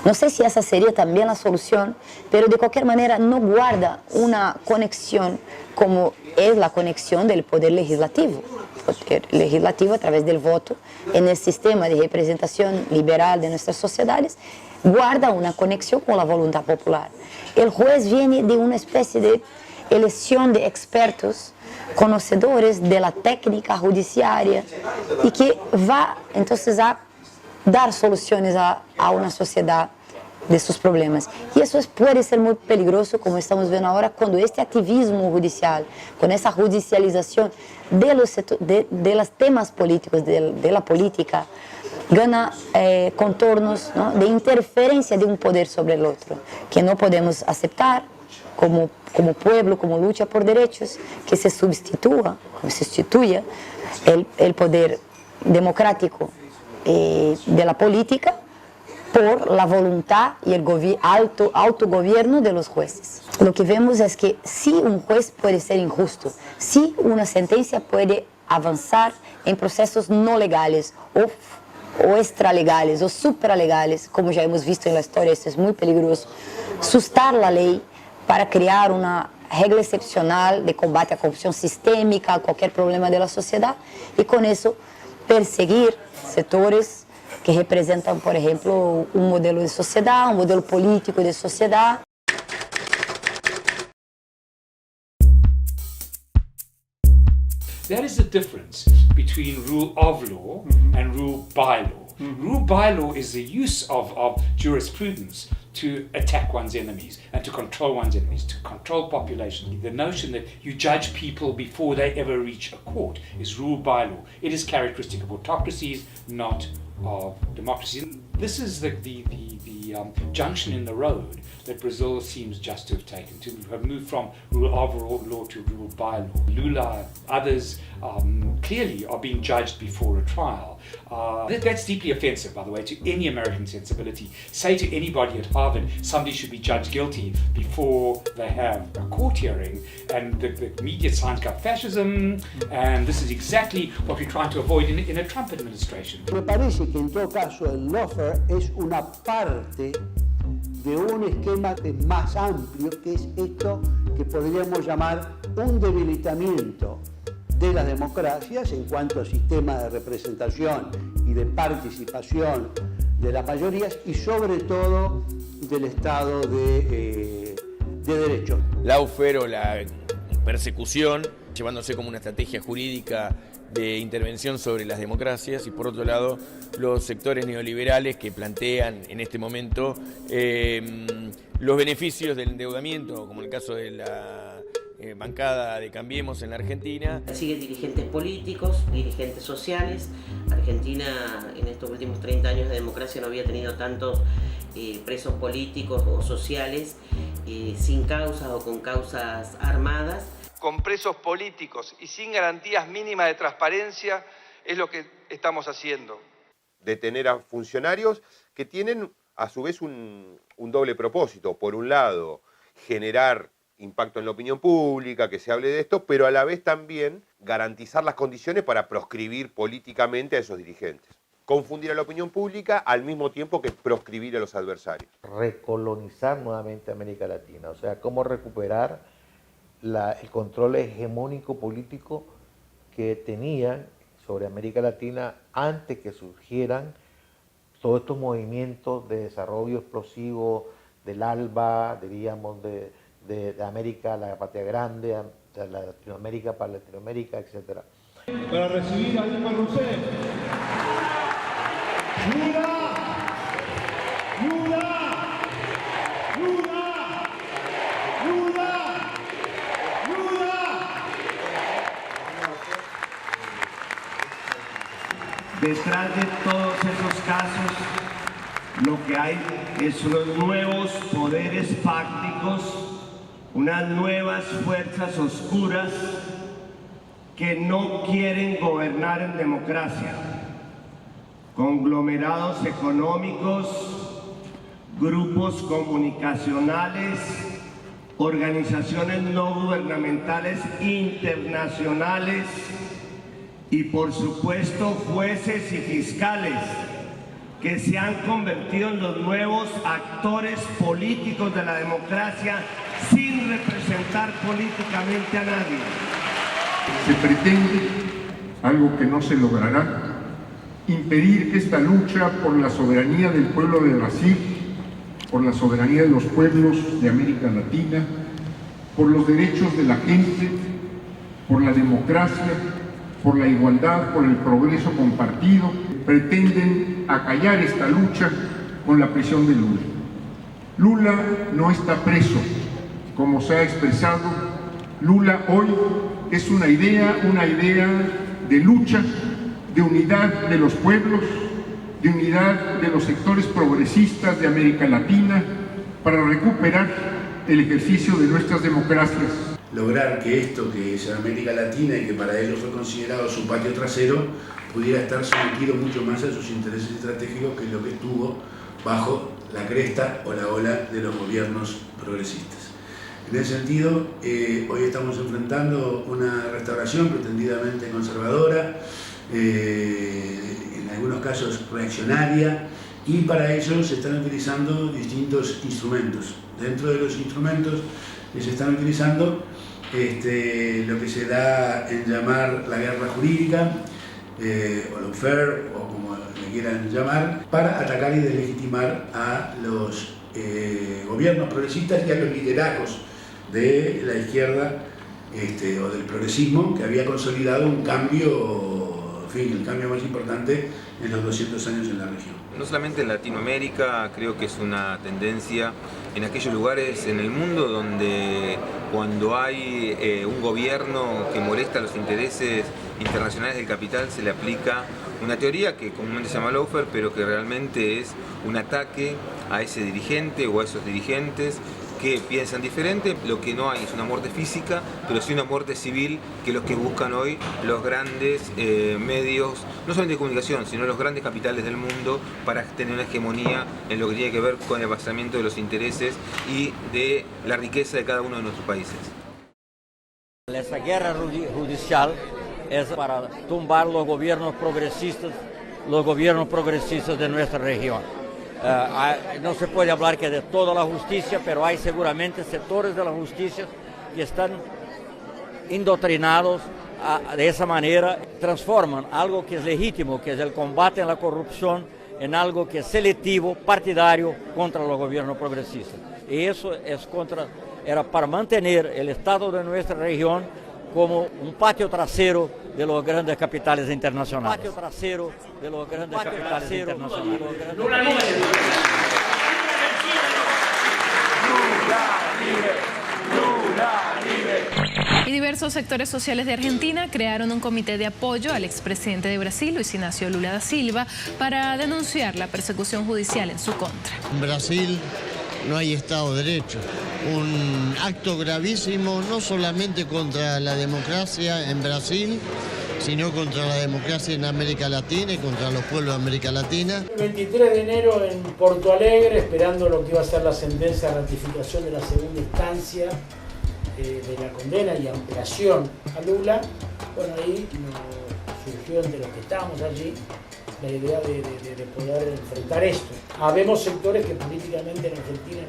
No sé si esa sería también la solución, pero de cualquier manera no guarda una conexión como es la conexión del poder legislativo. El poder legislativo a través del voto en el sistema de representación liberal de nuestras sociedades guarda una conexión con la voluntad popular. El juez viene de una especie de elección de expertos conocedores de la técnica judiciaria y que va entonces a dar soluciones a una sociedad de sus problemas. Y eso puede ser muy peligroso, como estamos viendo ahora, cuando este activismo judicial, con esa judicialización de los temas políticos, de la política, gana contornos, ¿no?, de interferencia de un poder sobre el otro, que no podemos aceptar como pueblo, como lucha por derechos, que se sustituya el poder democrático de la política por la voluntad y el autogobierno de los jueces. Lo que vemos es que sí, un juez puede ser injusto, sí, una sentencia puede avanzar en procesos no legales o extralegales o supralegales, como ya hemos visto en la historia. Esto es muy peligroso. Sustar la ley para crear una regla excepcional de combate a corrupción sistémica, a cualquier problema de la sociedad, y con eso perseguir sectores que representan, por ejemplo, un modelo de sociedad, un modelo político de sociedad. That is the difference between rule of law and rule by law. Rule by law is the use of jurisprudence to attack one's enemies and to control one's enemies, to control population. The notion that you judge people before they ever reach a court is rule by law. It is characteristic of autocracies, not of democracy. This is the junction in the road that Brazil seems just to have taken, to have moved from rule of law to rule by law. Lula, others clearly are being judged before a trial. That's deeply offensive, by the way, to any American sensibility. Say to anybody at Harvard, somebody should be judged guilty before they have a court hearing, and the media signs up fascism, and this is exactly what we're trying to avoid in a Trump administration. Me parece que en todo caso el lawfare es una parte de un esquema más amplio, que es esto que podríamos llamar un debilitamiento de las democracias en cuanto a sistema de representación y de participación de las mayorías y sobre todo del Estado de Derecho. Lawfare o la persecución, llevándose como una estrategia jurídica de intervención sobre las democracias, y por otro lado los sectores neoliberales que plantean en este momento los beneficios del endeudamiento, como en el caso de la bancada de Cambiemos en la Argentina. Siguen dirigentes políticos, dirigentes sociales. Argentina en estos últimos 30 años de democracia no había tenido tantos presos políticos o sociales sin causas o con causas armadas. Con presos políticos y sin garantías mínimas de transparencia es lo que estamos haciendo. Detener a funcionarios que tienen a su vez un doble propósito. Por un lado, generar impacto en la opinión pública, que se hable de esto, pero a la vez también garantizar las condiciones para proscribir políticamente a esos dirigentes. Confundir a la opinión pública al mismo tiempo que proscribir a los adversarios. Recolonizar nuevamente América Latina, o sea, cómo recuperar el control hegemónico político que tenían sobre América Latina antes que surgieran todos estos movimientos de desarrollo explosivo del ALBA, diríamos, de América, la patria grande, de la Latinoamérica para Latinoamérica, etc. Para recibir a Dilma Rousseff. ¡Lula! ¡Lula! ¡Lula! ¡Lula! ¡Lula! Detrás de todos esos casos, lo que hay es unos nuevos poderes fácticos, unas nuevas fuerzas oscuras que no quieren gobernar en democracia. Conglomerados económicos, grupos comunicacionales, organizaciones no gubernamentales internacionales y por supuesto jueces y fiscales que se han convertido en los nuevos actores políticos de la democracia sin representar políticamente a nadie. Se pretende, algo que no se logrará, impedir esta lucha por la soberanía del pueblo de Brasil, por la soberanía de los pueblos de América Latina, por los derechos de la gente, por la democracia, por la igualdad, por el progreso compartido. Pretenden acallar esta lucha con la prisión de Lula. Lula no está preso, como se ha expresado. Lula hoy es una idea de lucha, de unidad de los pueblos, de unidad de los sectores progresistas de América Latina para recuperar el ejercicio de nuestras democracias. Lograr que esto que es América Latina y que para ellos fue considerado su patio trasero pudiera estar sometido mucho más a sus intereses estratégicos que lo que estuvo bajo la cresta o la ola de los gobiernos progresistas. En ese sentido, hoy estamos enfrentando una restauración pretendidamente conservadora, en algunos casos reaccionaria, y para ello se están utilizando distintos instrumentos. Dentro de los instrumentos que se están utilizando, lo que se da en llamar la guerra jurídica, o lawfare, o como le quieran llamar, para atacar y deslegitimar a los gobiernos progresistas y a los liderazgos de la izquierda o del progresismo, que había consolidado un cambio, en fin, el cambio más importante en los 200 años en la región. No solamente en Latinoamérica, creo que es una tendencia en aquellos lugares en el mundo donde cuando hay un gobierno que molesta los intereses internacionales del capital se le aplica una teoría que comúnmente se llama lawfare, pero que realmente es un ataque a ese dirigente o a esos dirigentes que piensan diferente. Lo que no hay es una muerte física, pero sí una muerte civil, que es lo que buscan hoy los grandes medios, no solamente de comunicación, sino los grandes capitales del mundo, para tener una hegemonía en lo que tiene que ver con el vaciamiento de los intereses y de la riqueza de cada uno de nuestros países. Esa guerra judicial es para tumbar los gobiernos progresistas de nuestra región. No se puede hablar que de toda la justicia, pero hay seguramente sectores de la justicia que están indoctrinados de esa manera, transforman algo que es legítimo, que es el combate a la corrupción, en algo que es selectivo, partidario, contra los gobiernos progresistas. Y eso era para mantener el estado de nuestra región como un patio trasero de los grandes capitales internacionales. Patio trasero de los grandes capitales internacionales. Y diversos sectores sociales de Argentina crearon un comité de apoyo al expresidente de Brasil, Luis Ignacio Lula da Silva, para denunciar la persecución judicial en su contra. En Brasil no hay Estado de Derecho. Un acto gravísimo no solamente contra la democracia en Brasil, sino contra la democracia en América Latina y contra los pueblos de América Latina. El 23 de enero en Porto Alegre, esperando lo que iba a ser la sentencia de ratificación de la segunda instancia de la condena y ampliación a Lula, bueno, ahí nos surgió entre los que estábamos allí la idea de poder enfrentar esto. Habemos sectores que políticamente en Argentina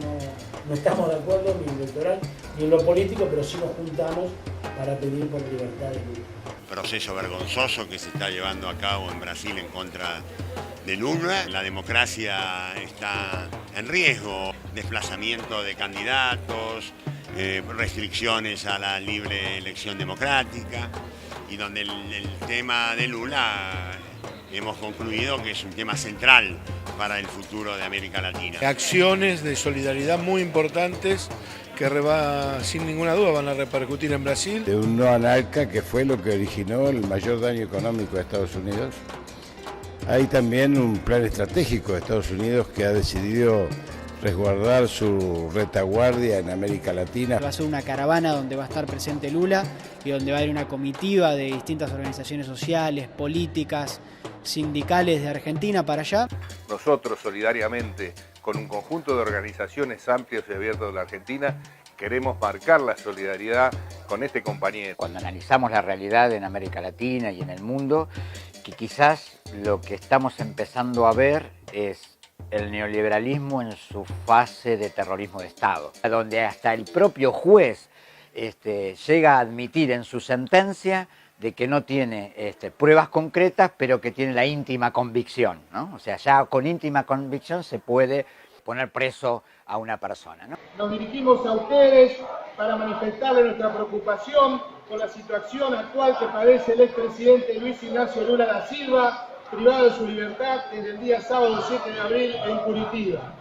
no estamos de acuerdo ni en lo electoral ni en lo político, pero sí nos juntamos para pedir por la libertad de Lula. Proceso vergonzoso que se está llevando a cabo en Brasil en contra de Lula. La democracia está en riesgo, desplazamiento de candidatos, restricciones a la libre elección democrática, y donde el tema de Lula hemos concluido que es un tema central para el futuro de América Latina. Acciones de solidaridad muy importantes que sin ninguna duda van a repercutir en Brasil. De un no ANALCA, que fue lo que originó el mayor daño económico de Estados Unidos. Hay también un plan estratégico de Estados Unidos que ha decidido resguardar su retaguardia en América Latina. Va a ser una caravana donde va a estar presente Lula y donde va a haber una comitiva de distintas organizaciones sociales, políticas, sindicales de Argentina para allá. Nosotros solidariamente, con un conjunto de organizaciones amplias y abiertas de la Argentina, queremos marcar la solidaridad con este compañero. Cuando analizamos la realidad en América Latina y en el mundo, que quizás lo que estamos empezando a ver es el neoliberalismo en su fase de terrorismo de Estado, donde hasta el propio juez llega a admitir en su sentencia de que no tiene pruebas concretas, pero que tiene la íntima convicción, ¿no? O sea, ya con íntima convicción se puede poner preso a una persona, ¿no? Nos dirigimos a ustedes para manifestarles nuestra preocupación por la situación actual que padece el expresidente Luis Ignacio Lula da Silva, privado de su libertad desde el día sábado 7 de abril en Curitiba.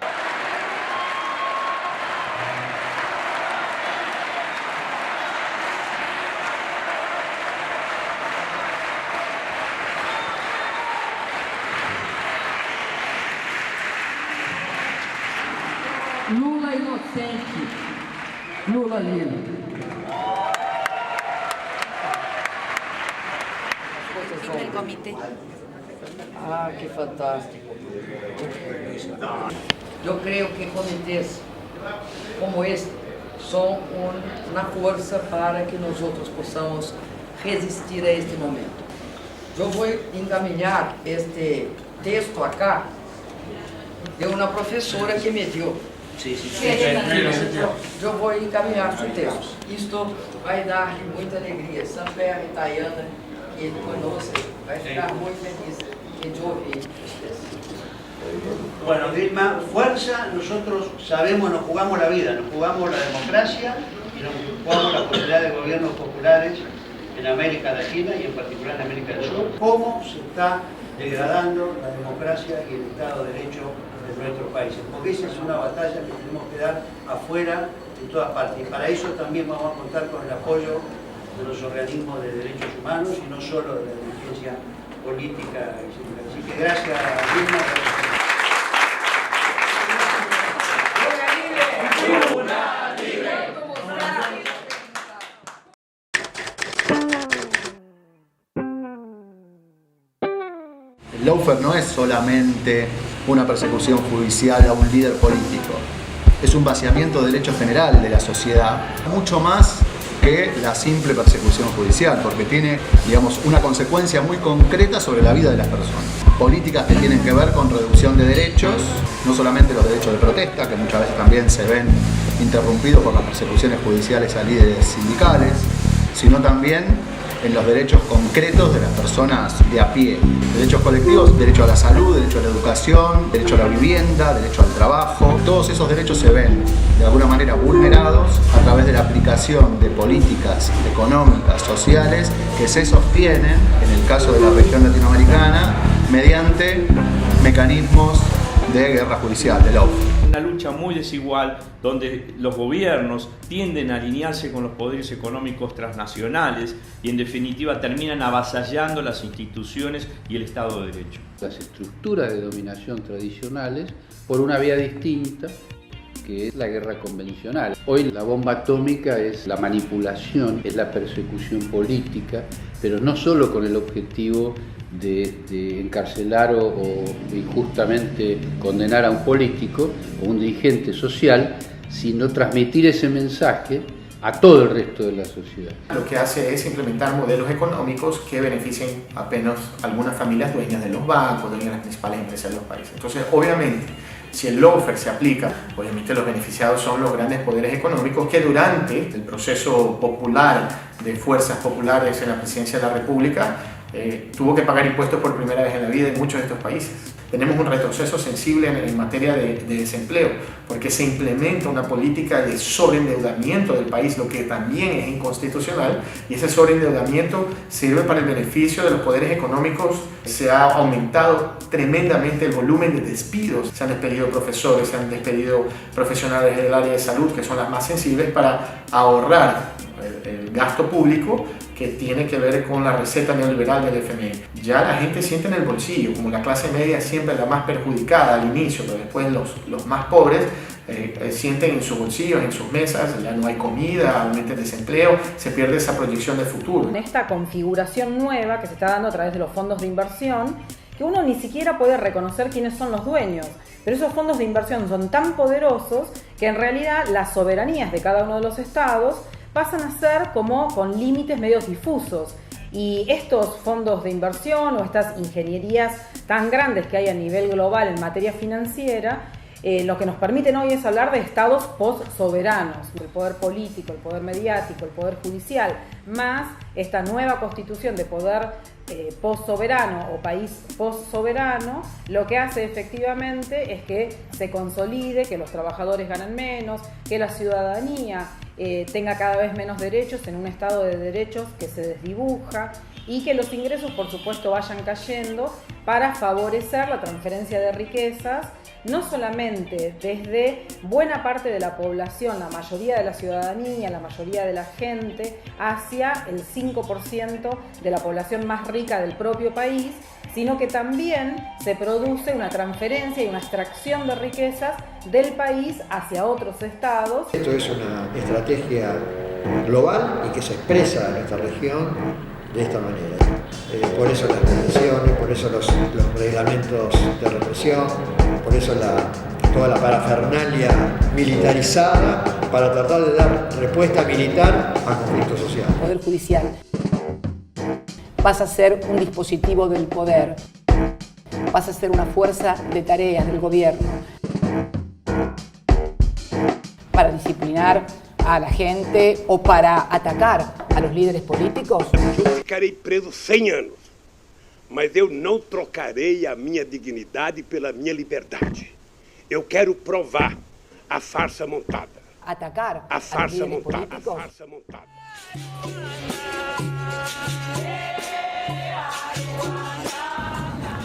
Lula inocente, Lula libre. El comité. Ah, qué fantástico. Yo creo que comités como este son una fuerza para que nosotros podamos resistir a este momento. Yo voy a encaminar este texto acá de una profesora que me dio. Yo voy a encaminhar su texto. Esto va a darle mucha alegría. Samper y Tayana, que conoce, va a estar muy feliz que yo vi ustedes. Bueno, Dilma, fuerza, nosotros sabemos, nos jugamos la vida, nos jugamos la democracia y nos jugamos la posibilidad de gobiernos populares en América Latina y en particular en América del Sur. ¿Cómo se está degradando la democracia y el Estado de Derecho de nuestros países? Porque esa es una batalla que tenemos que dar afuera, en todas partes. Y para eso también vamos a contar con el apoyo de los organismos de derechos humanos y no solo de la dirigencia política. Así que gracias, Dilma. El lawfare no es solamente una persecución judicial a un líder político, es un vaciamiento de derecho general de la sociedad, mucho más que la simple persecución judicial, porque tiene, digamos, una consecuencia muy concreta sobre la vida de las personas. Políticas que tienen que ver con reducción de derechos, no solamente los derechos de protesta, que muchas veces también se ven interrumpidos por las persecuciones judiciales a líderes sindicales, sino también en los derechos concretos de las personas de a pie. Derechos colectivos, derecho a la salud, derecho a la educación, derecho a la vivienda, derecho al trabajo. Todos esos derechos se ven de alguna manera vulnerados a través de la aplicación de políticas económicas, sociales, que se sostienen, en el caso de la región latinoamericana, mediante mecanismos de guerra judicial, de lawfare. Una lucha muy desigual donde los gobiernos tienden a alinearse con los poderes económicos transnacionales y en definitiva terminan avasallando las instituciones y el Estado de Derecho. Las estructuras de dominación tradicionales por una vía distinta, que es la guerra convencional. Hoy la bomba atómica es la manipulación, es la persecución política, pero no solo con el objetivo de encarcelar o injustamente condenar a un político o un dirigente social, sino transmitir ese mensaje a todo el resto de la sociedad. Lo que hace es implementar modelos económicos que beneficien apenas a algunas familias dueñas de los bancos, dueñas de las principales empresas de los países. Entonces, obviamente, si el lawfare se aplica, obviamente los beneficiados son los grandes poderes económicos que durante el proceso popular de fuerzas populares en la presidencia de la República tuvo que pagar impuestos por primera vez en la vida en muchos de estos países. Tenemos un retroceso sensible en materia de desempleo, porque se implementa una política de sobreendeudamiento del país, lo que también es inconstitucional, y ese sobreendeudamiento sirve para el beneficio de los poderes económicos. Se ha aumentado tremendamente el volumen de despidos, se han despedido profesores, se han despedido profesionales del área de salud, que son las más sensibles, para ahorrar el gasto público que tiene que ver con la receta neoliberal del FMI. Ya la gente siente en el bolsillo, como la clase media es siempre la más perjudicada al inicio, pero después los más pobres sienten en sus bolsillos, en sus mesas, ya no hay comida, aumenta el desempleo, se pierde esa proyección de futuro. En esta configuración nueva que se está dando a través de los fondos de inversión, que uno ni siquiera puede reconocer quiénes son los dueños, pero esos fondos de inversión son tan poderosos que en realidad las soberanías de cada uno de los estados pasan a ser como con límites medios difusos, y estos fondos de inversión o estas ingenierías tan grandes que hay a nivel global en materia financiera, lo que nos permiten hoy es hablar de estados post-soberanos, el poder político, el poder mediático, el poder judicial, más esta nueva constitución de poder post-soberano o país post-soberano, lo que hace efectivamente es que se consolide, que los trabajadores ganen menos, que la ciudadanía tenga cada vez menos derechos en un estado de derechos que se desdibuja, y que los ingresos, por supuesto, vayan cayendo para favorecer la transferencia de riquezas, no solamente desde buena parte de la población, la mayoría de la ciudadanía, la mayoría de la gente, hacia el 5% de la población más rica del propio país, sino que también se produce una transferencia y una extracción de riquezas del país hacia otros estados. Esto es una estrategia global y que se expresa en nuestra región de esta manera. Por eso las represiones, por eso los reglamentos de represión, por eso toda la parafernalia militarizada para tratar de dar respuesta militar a conflictos sociales. El Poder Judicial pasa a ser un dispositivo del poder, pasa a ser una fuerza de tareas del gobierno para disciplinar a la gente o para atacar a los líderes políticos. Eu ficarei preso 100 anos, mas eu não trocarei a minha dignidade pela minha liberdade. Eu quero provar a farsa montada. Atacar a farsa montada. Políticos. A farsa montada.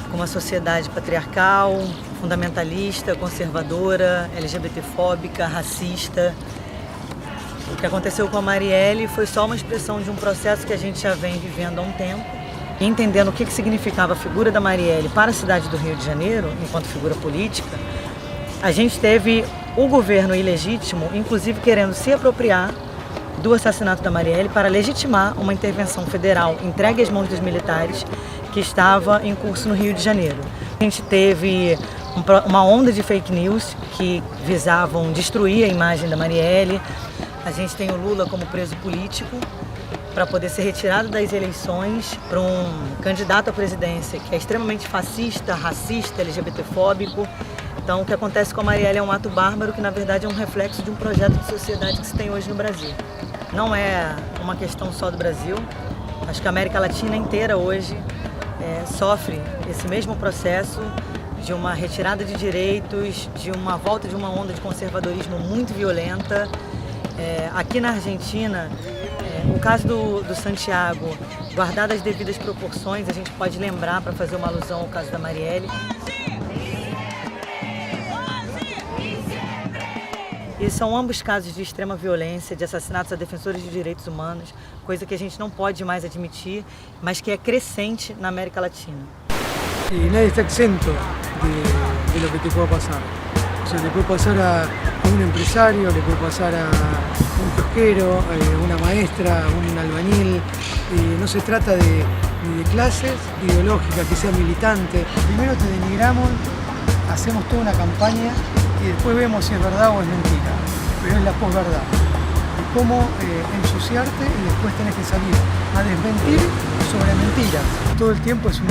Com uma sociedade patriarcal, fundamentalista, conservadora, LGBTfóbica, racista. O que aconteceu com a Marielle foi só uma expressão de um processo que a gente já vem vivendo há um tempo. E entendendo o que significava a figura da Marielle para a cidade do Rio de Janeiro, enquanto figura política, a gente teve o governo ilegítimo, inclusive querendo se apropriar do assassinato da Marielle para legitimar uma intervenção federal entregue às mãos dos militares que estava em curso no Rio de Janeiro. A gente teve uma onda de fake news que visavam destruir a imagem da Marielle. A gente tem o Lula como preso político para poder ser retirado das eleições para um candidato à presidência que é extremamente fascista, racista, LGBTfóbico. Então, o que acontece com a Marielle é um ato bárbaro que, na verdade, é um reflexo de um projeto de sociedade que se tem hoje no Brasil. Não é uma questão só do Brasil, Acho que a América Latina inteira hoje sofre esse mesmo processo de uma retirada de direitos, de uma volta de uma onda de conservadorismo muito violenta. Aqui na Argentina, o caso do Santiago, guardadas as devidas proporções, a gente pode lembrar para fazer uma alusão ao caso da Marielle. E são ambos casos de extrema violência, de assassinatos a defensores de direitos humanos, coisa que a gente não pode mais admitir, mas que é crescente na América Latina. Y nadie está exento de lo que te pueda pasar. O sea, le puede pasar a un empresario, le puede pasar a un kiosquero, una maestra, un albañil. Y no se trata ni de clases ideológicas, que sea militante. Primero te denigramos, hacemos toda una campaña y después vemos si es verdad o es mentira. Pero es la posverdad. Es como ensuciarte y después tenés que salir a desmentir sobre mentiras. Todo el tiempo es un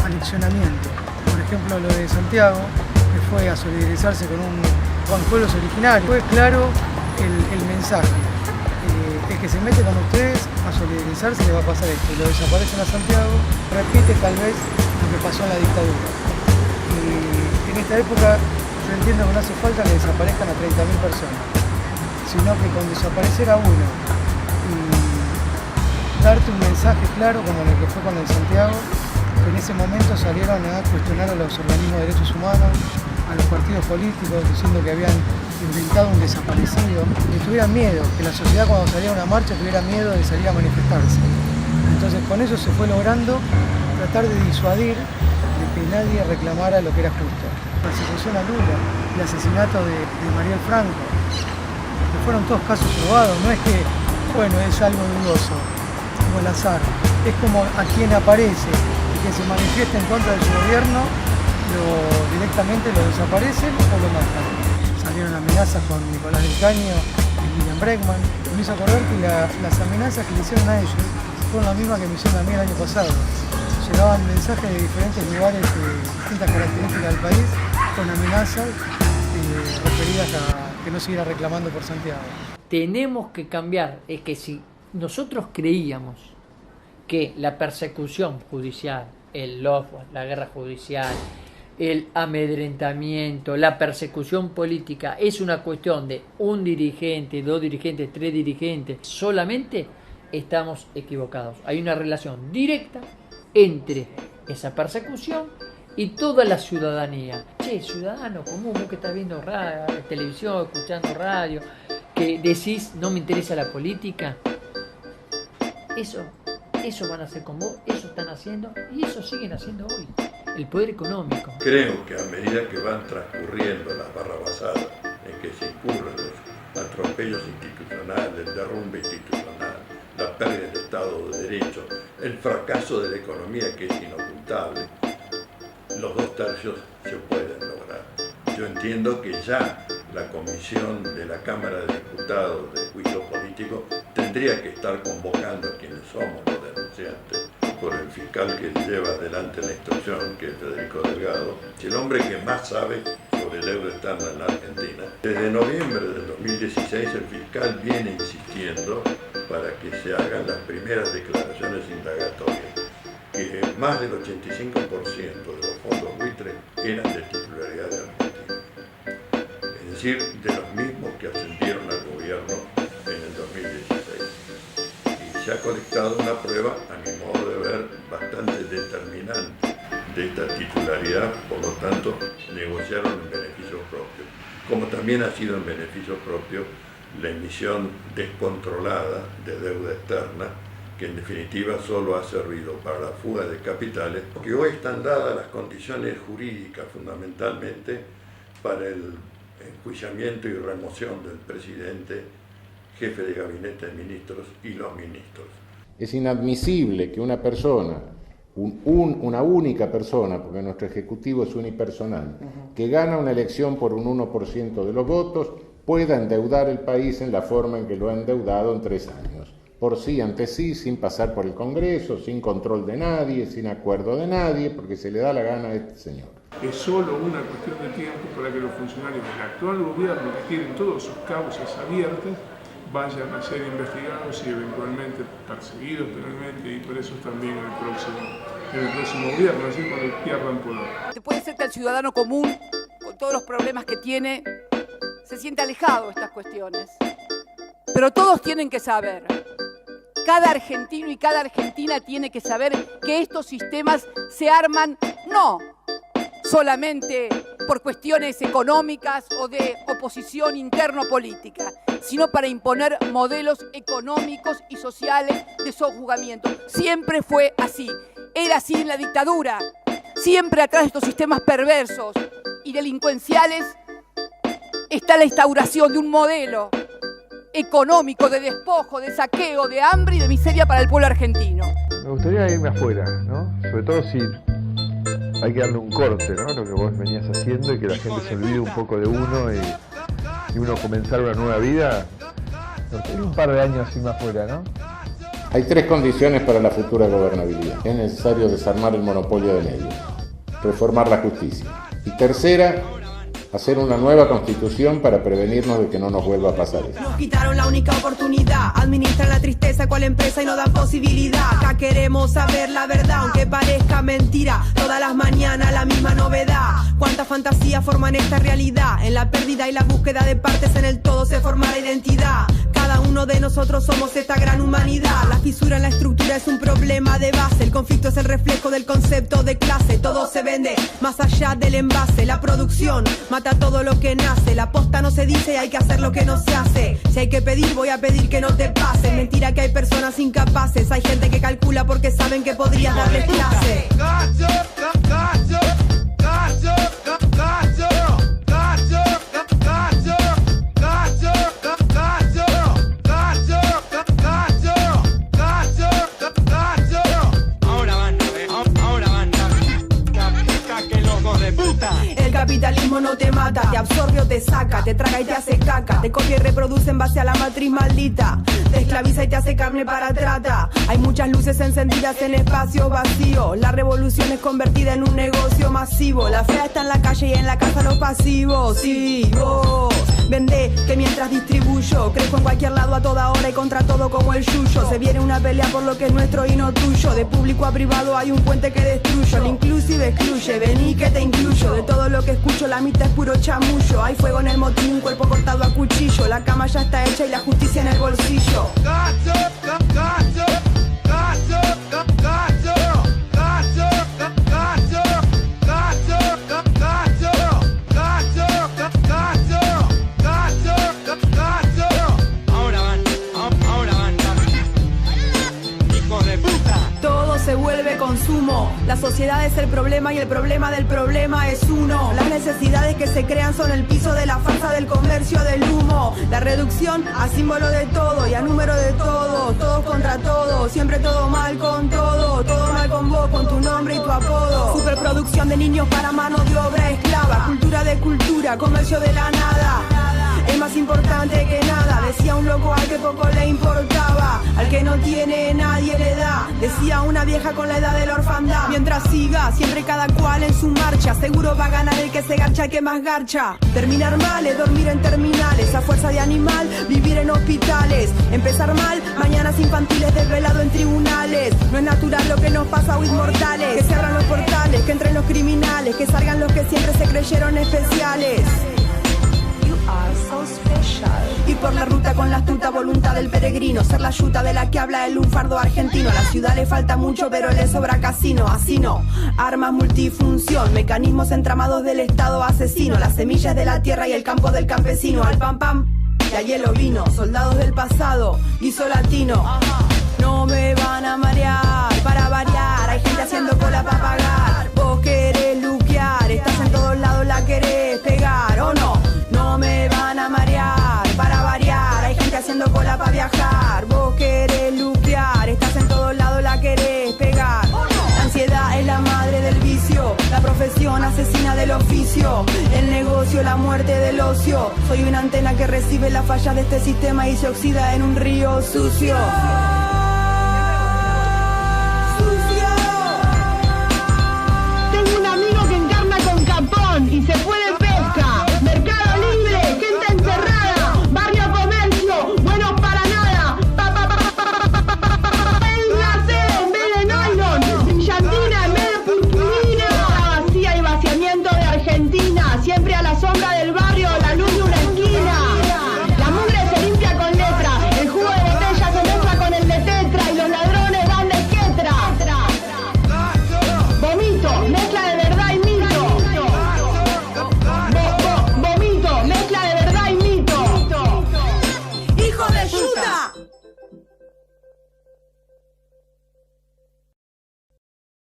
aleccionamiento. Por ejemplo, lo de Santiago, que fue a solidarizarse con pueblos originarios. Fue claro el mensaje. El que se mete con ustedes a solidarizarse le va a pasar esto. Y lo desaparecen a Santiago, repite tal vez lo que pasó en la dictadura. Y en esta época yo entiendo que no hace falta que desaparezcan a 30.000 personas, sino que con desaparecer a uno y darte un mensaje claro como el que fue con el Santiago, que en ese momento salieron a cuestionar a los organismos de derechos humanos, a los partidos políticos, diciendo que habían inventado un desaparecido, que tuvieran miedo, que la sociedad cuando salía a una marcha tuviera miedo de salir a manifestarse. Entonces con eso se fue logrando tratar de disuadir de que nadie reclamara lo que era justo. La persecución a Lula, el asesinato de Mariel Franco, que fueron todos casos probados, no es que, bueno, es algo dudoso, como el azar, es como a quien aparece y que se manifiesta en contra de su gobierno, directamente lo desaparecen o lo matan. Salieron amenazas con Nicolás del Caño y Miriam Bregman. Me hizo acordar que las amenazas que le hicieron a ellos fueron las mismas que me hicieron a mí el año pasado. Llegaban mensajes de diferentes lugares, de distintas características del país, con amenazas referidas a que no siguiera reclamando por Santiago. Tenemos que cambiar, es que si nosotros creíamos que la persecución judicial, el lawfare, la guerra judicial, el amedrentamiento, la persecución política es una cuestión de un dirigente, 2 dirigentes, 3 dirigentes, solamente estamos equivocados. Hay una relación directa entre esa persecución y toda la ciudadanía. Che, ciudadano común, vos que estás viendo televisión, escuchando radio, que decís no me interesa la política, eso van a hacer con vos, eso están haciendo y eso siguen haciendo hoy. El poder económico. Creo que a medida que van transcurriendo las barrabasadas en que se incurren los atropellos institucionales, el derrumbe institucional, la pérdida del Estado de Derecho, el fracaso de la economía que es inocultable, los 2 tercios se pueden lograr. Yo entiendo que ya la comisión de la Cámara de Diputados de Juicio Político tendría que estar convocando a quienes somos los denunciantes, por el fiscal que lleva adelante la instrucción, que es Federico Delgado, el hombre que más sabe sobre deuda externa en la Argentina. Desde noviembre del 2016 el fiscal viene insistiendo para que se hagan las primeras declaraciones indagatorias, que más del 85% de los fondos buitres eran de titularidad de Argentina, es decir, de los mismos que ascendieron al gobierno en el 2016. Y se ha colectado una prueba, a mi modo de ver, bastante determinante de esta titularidad, por lo tanto, negociaron en beneficio propio, como también ha sido en beneficio propio la emisión descontrolada de deuda externa, que en definitiva solo ha servido para la fuga de capitales, porque hoy están dadas las condiciones jurídicas fundamentalmente para el enjuiciamiento y remoción del presidente, jefe de gabinete de ministros y los ministros. Es inadmisible que una persona, una única persona, porque nuestro Ejecutivo es unipersonal, que gana una elección por un 1% de los votos, pueda endeudar el país en la forma en que lo ha endeudado en 3 años. Por sí, ante sí, sin pasar por el Congreso, sin control de nadie, sin acuerdo de nadie, porque se le da la gana a este señor. Es solo una cuestión de tiempo para que los funcionarios del actual gobierno, que tienen todas sus causas abiertas, vayan a ser investigados y eventualmente perseguidos penalmente, y presos también en el próximo gobierno, así cuando pierdan poder. Puede ser que el ciudadano común, con todos los problemas que tiene, se siente alejado de estas cuestiones. Pero todos tienen que saber, cada argentino y cada argentina tiene que saber que estos sistemas se arman no solamente por cuestiones económicas o de oposición interno-política, sino para imponer modelos económicos y sociales de sojuzgamiento. Siempre fue así. Era así en la dictadura. Siempre atrás de estos sistemas perversos y delincuenciales está la instauración de un modelo económico de despojo, de saqueo, de hambre y de miseria para el pueblo argentino. Me gustaría irme afuera, ¿no? Sobre todo si hay que darle un corte, ¿no? Lo que vos venías haciendo, y que la gente se olvide un poco de uno y uno comenzar una nueva vida. Un par de años así más afuera, ¿no? Hay 3 condiciones para la futura gobernabilidad. Es necesario desarmar el monopolio de medios, reformar la justicia. Y tercera, hacer una nueva constitución para prevenirnos de que no nos vuelva a pasar eso. Nos quitaron la única oportunidad, administran la tristeza cual empresa y no dan posibilidad. Acá queremos saber la verdad, aunque parezca mentira. Todas las mañanas la misma novedad. Cuántas fantasías forman esta realidad. En la pérdida y la búsqueda de partes en el todo se forma la identidad. Cada uno de nosotros somos esta gran humanidad. La fisura en la estructura es un problema de base. El conflicto es el reflejo del concepto de clase. Todo se vende más allá del envase. La producción mata todo lo que nace. La posta no se dice y hay que hacer lo que no se hace. Si hay que pedir, voy a pedir que no te pase. Mentira que hay personas incapaces. Hay gente que calcula porque saben que podrías darles clase. El capitalismo no te mata, te absorbe o te saca, te traga y te hace caca, te copia y reproduce en base a la matriz maldita, te esclaviza y te hace carne para trata. Hay muchas luces encendidas en espacios vacíos, la revolución es convertida en un negocio masivo, la fea está en la calle y en la casa los pasivos. Sí, vos vendé que mientras distribuyo, crezco en cualquier lado a toda hora y contra todo como el yuyo. Se viene una pelea por lo que es nuestro y no tuyo, de público a privado hay un puente que destruyo, el inclusive excluye, vení que te incluyo, de todo lo que escucho la mitad es puro chamullo. Hay fuego en el motín, un cuerpo cortado a cuchillo, la cama ya está hecha y la justicia en el bolsillo. Se vuelve consumo, la sociedad es el problema y el problema del problema es uno. Las necesidades que se crean son el piso de la farsa del comercio del humo. La reducción a símbolo de todo y a número de todos, todos contra todos, siempre todo mal con todo mal con vos, con tu nombre y tu apodo. Superproducción de niños para mano de obra esclava, cultura de cultura, comercio de la nada. Es más importante que nada, decía un loco al que poco le importaba. Al que no tiene nadie le da, decía una vieja con la edad de la orfandad. Mientras siga, siempre cada cual en su marcha, seguro va a ganar el que se garcha, el que más garcha. Terminar mal es dormir en terminales, a fuerza de animal, vivir en hospitales. Empezar mal, mañanas infantiles desvelado en tribunales. No es natural lo que nos pasa a inmortales. Que se abran los portales, que entren los criminales, que salgan los que siempre se creyeron especiales. Ir por la ruta con la astuta voluntad del peregrino, ser la yuta de la que habla el lunfardo argentino. A la ciudad le falta mucho pero le sobra casino, así no. Armas multifunción, mecanismos entramados del estado asesino, las semillas de la tierra y el campo del campesino. Al pam pam y a hielo vino, soldados del pasado, guiso latino. No me van a marear, para variar, hay gente haciendo cola para pagar. Vos querés luquear, estás en todos lados, la querés pegar, ¿o no? No me van a marear, para variar, hay gente haciendo cola para viajar. Vos querés lupear, estás en todos lados, la querés pegar. La ansiedad es la madre del vicio, la profesión asesina del oficio, el negocio, la muerte del ocio. Soy una antena que recibe las fallas de este sistema y se oxida en un río sucio.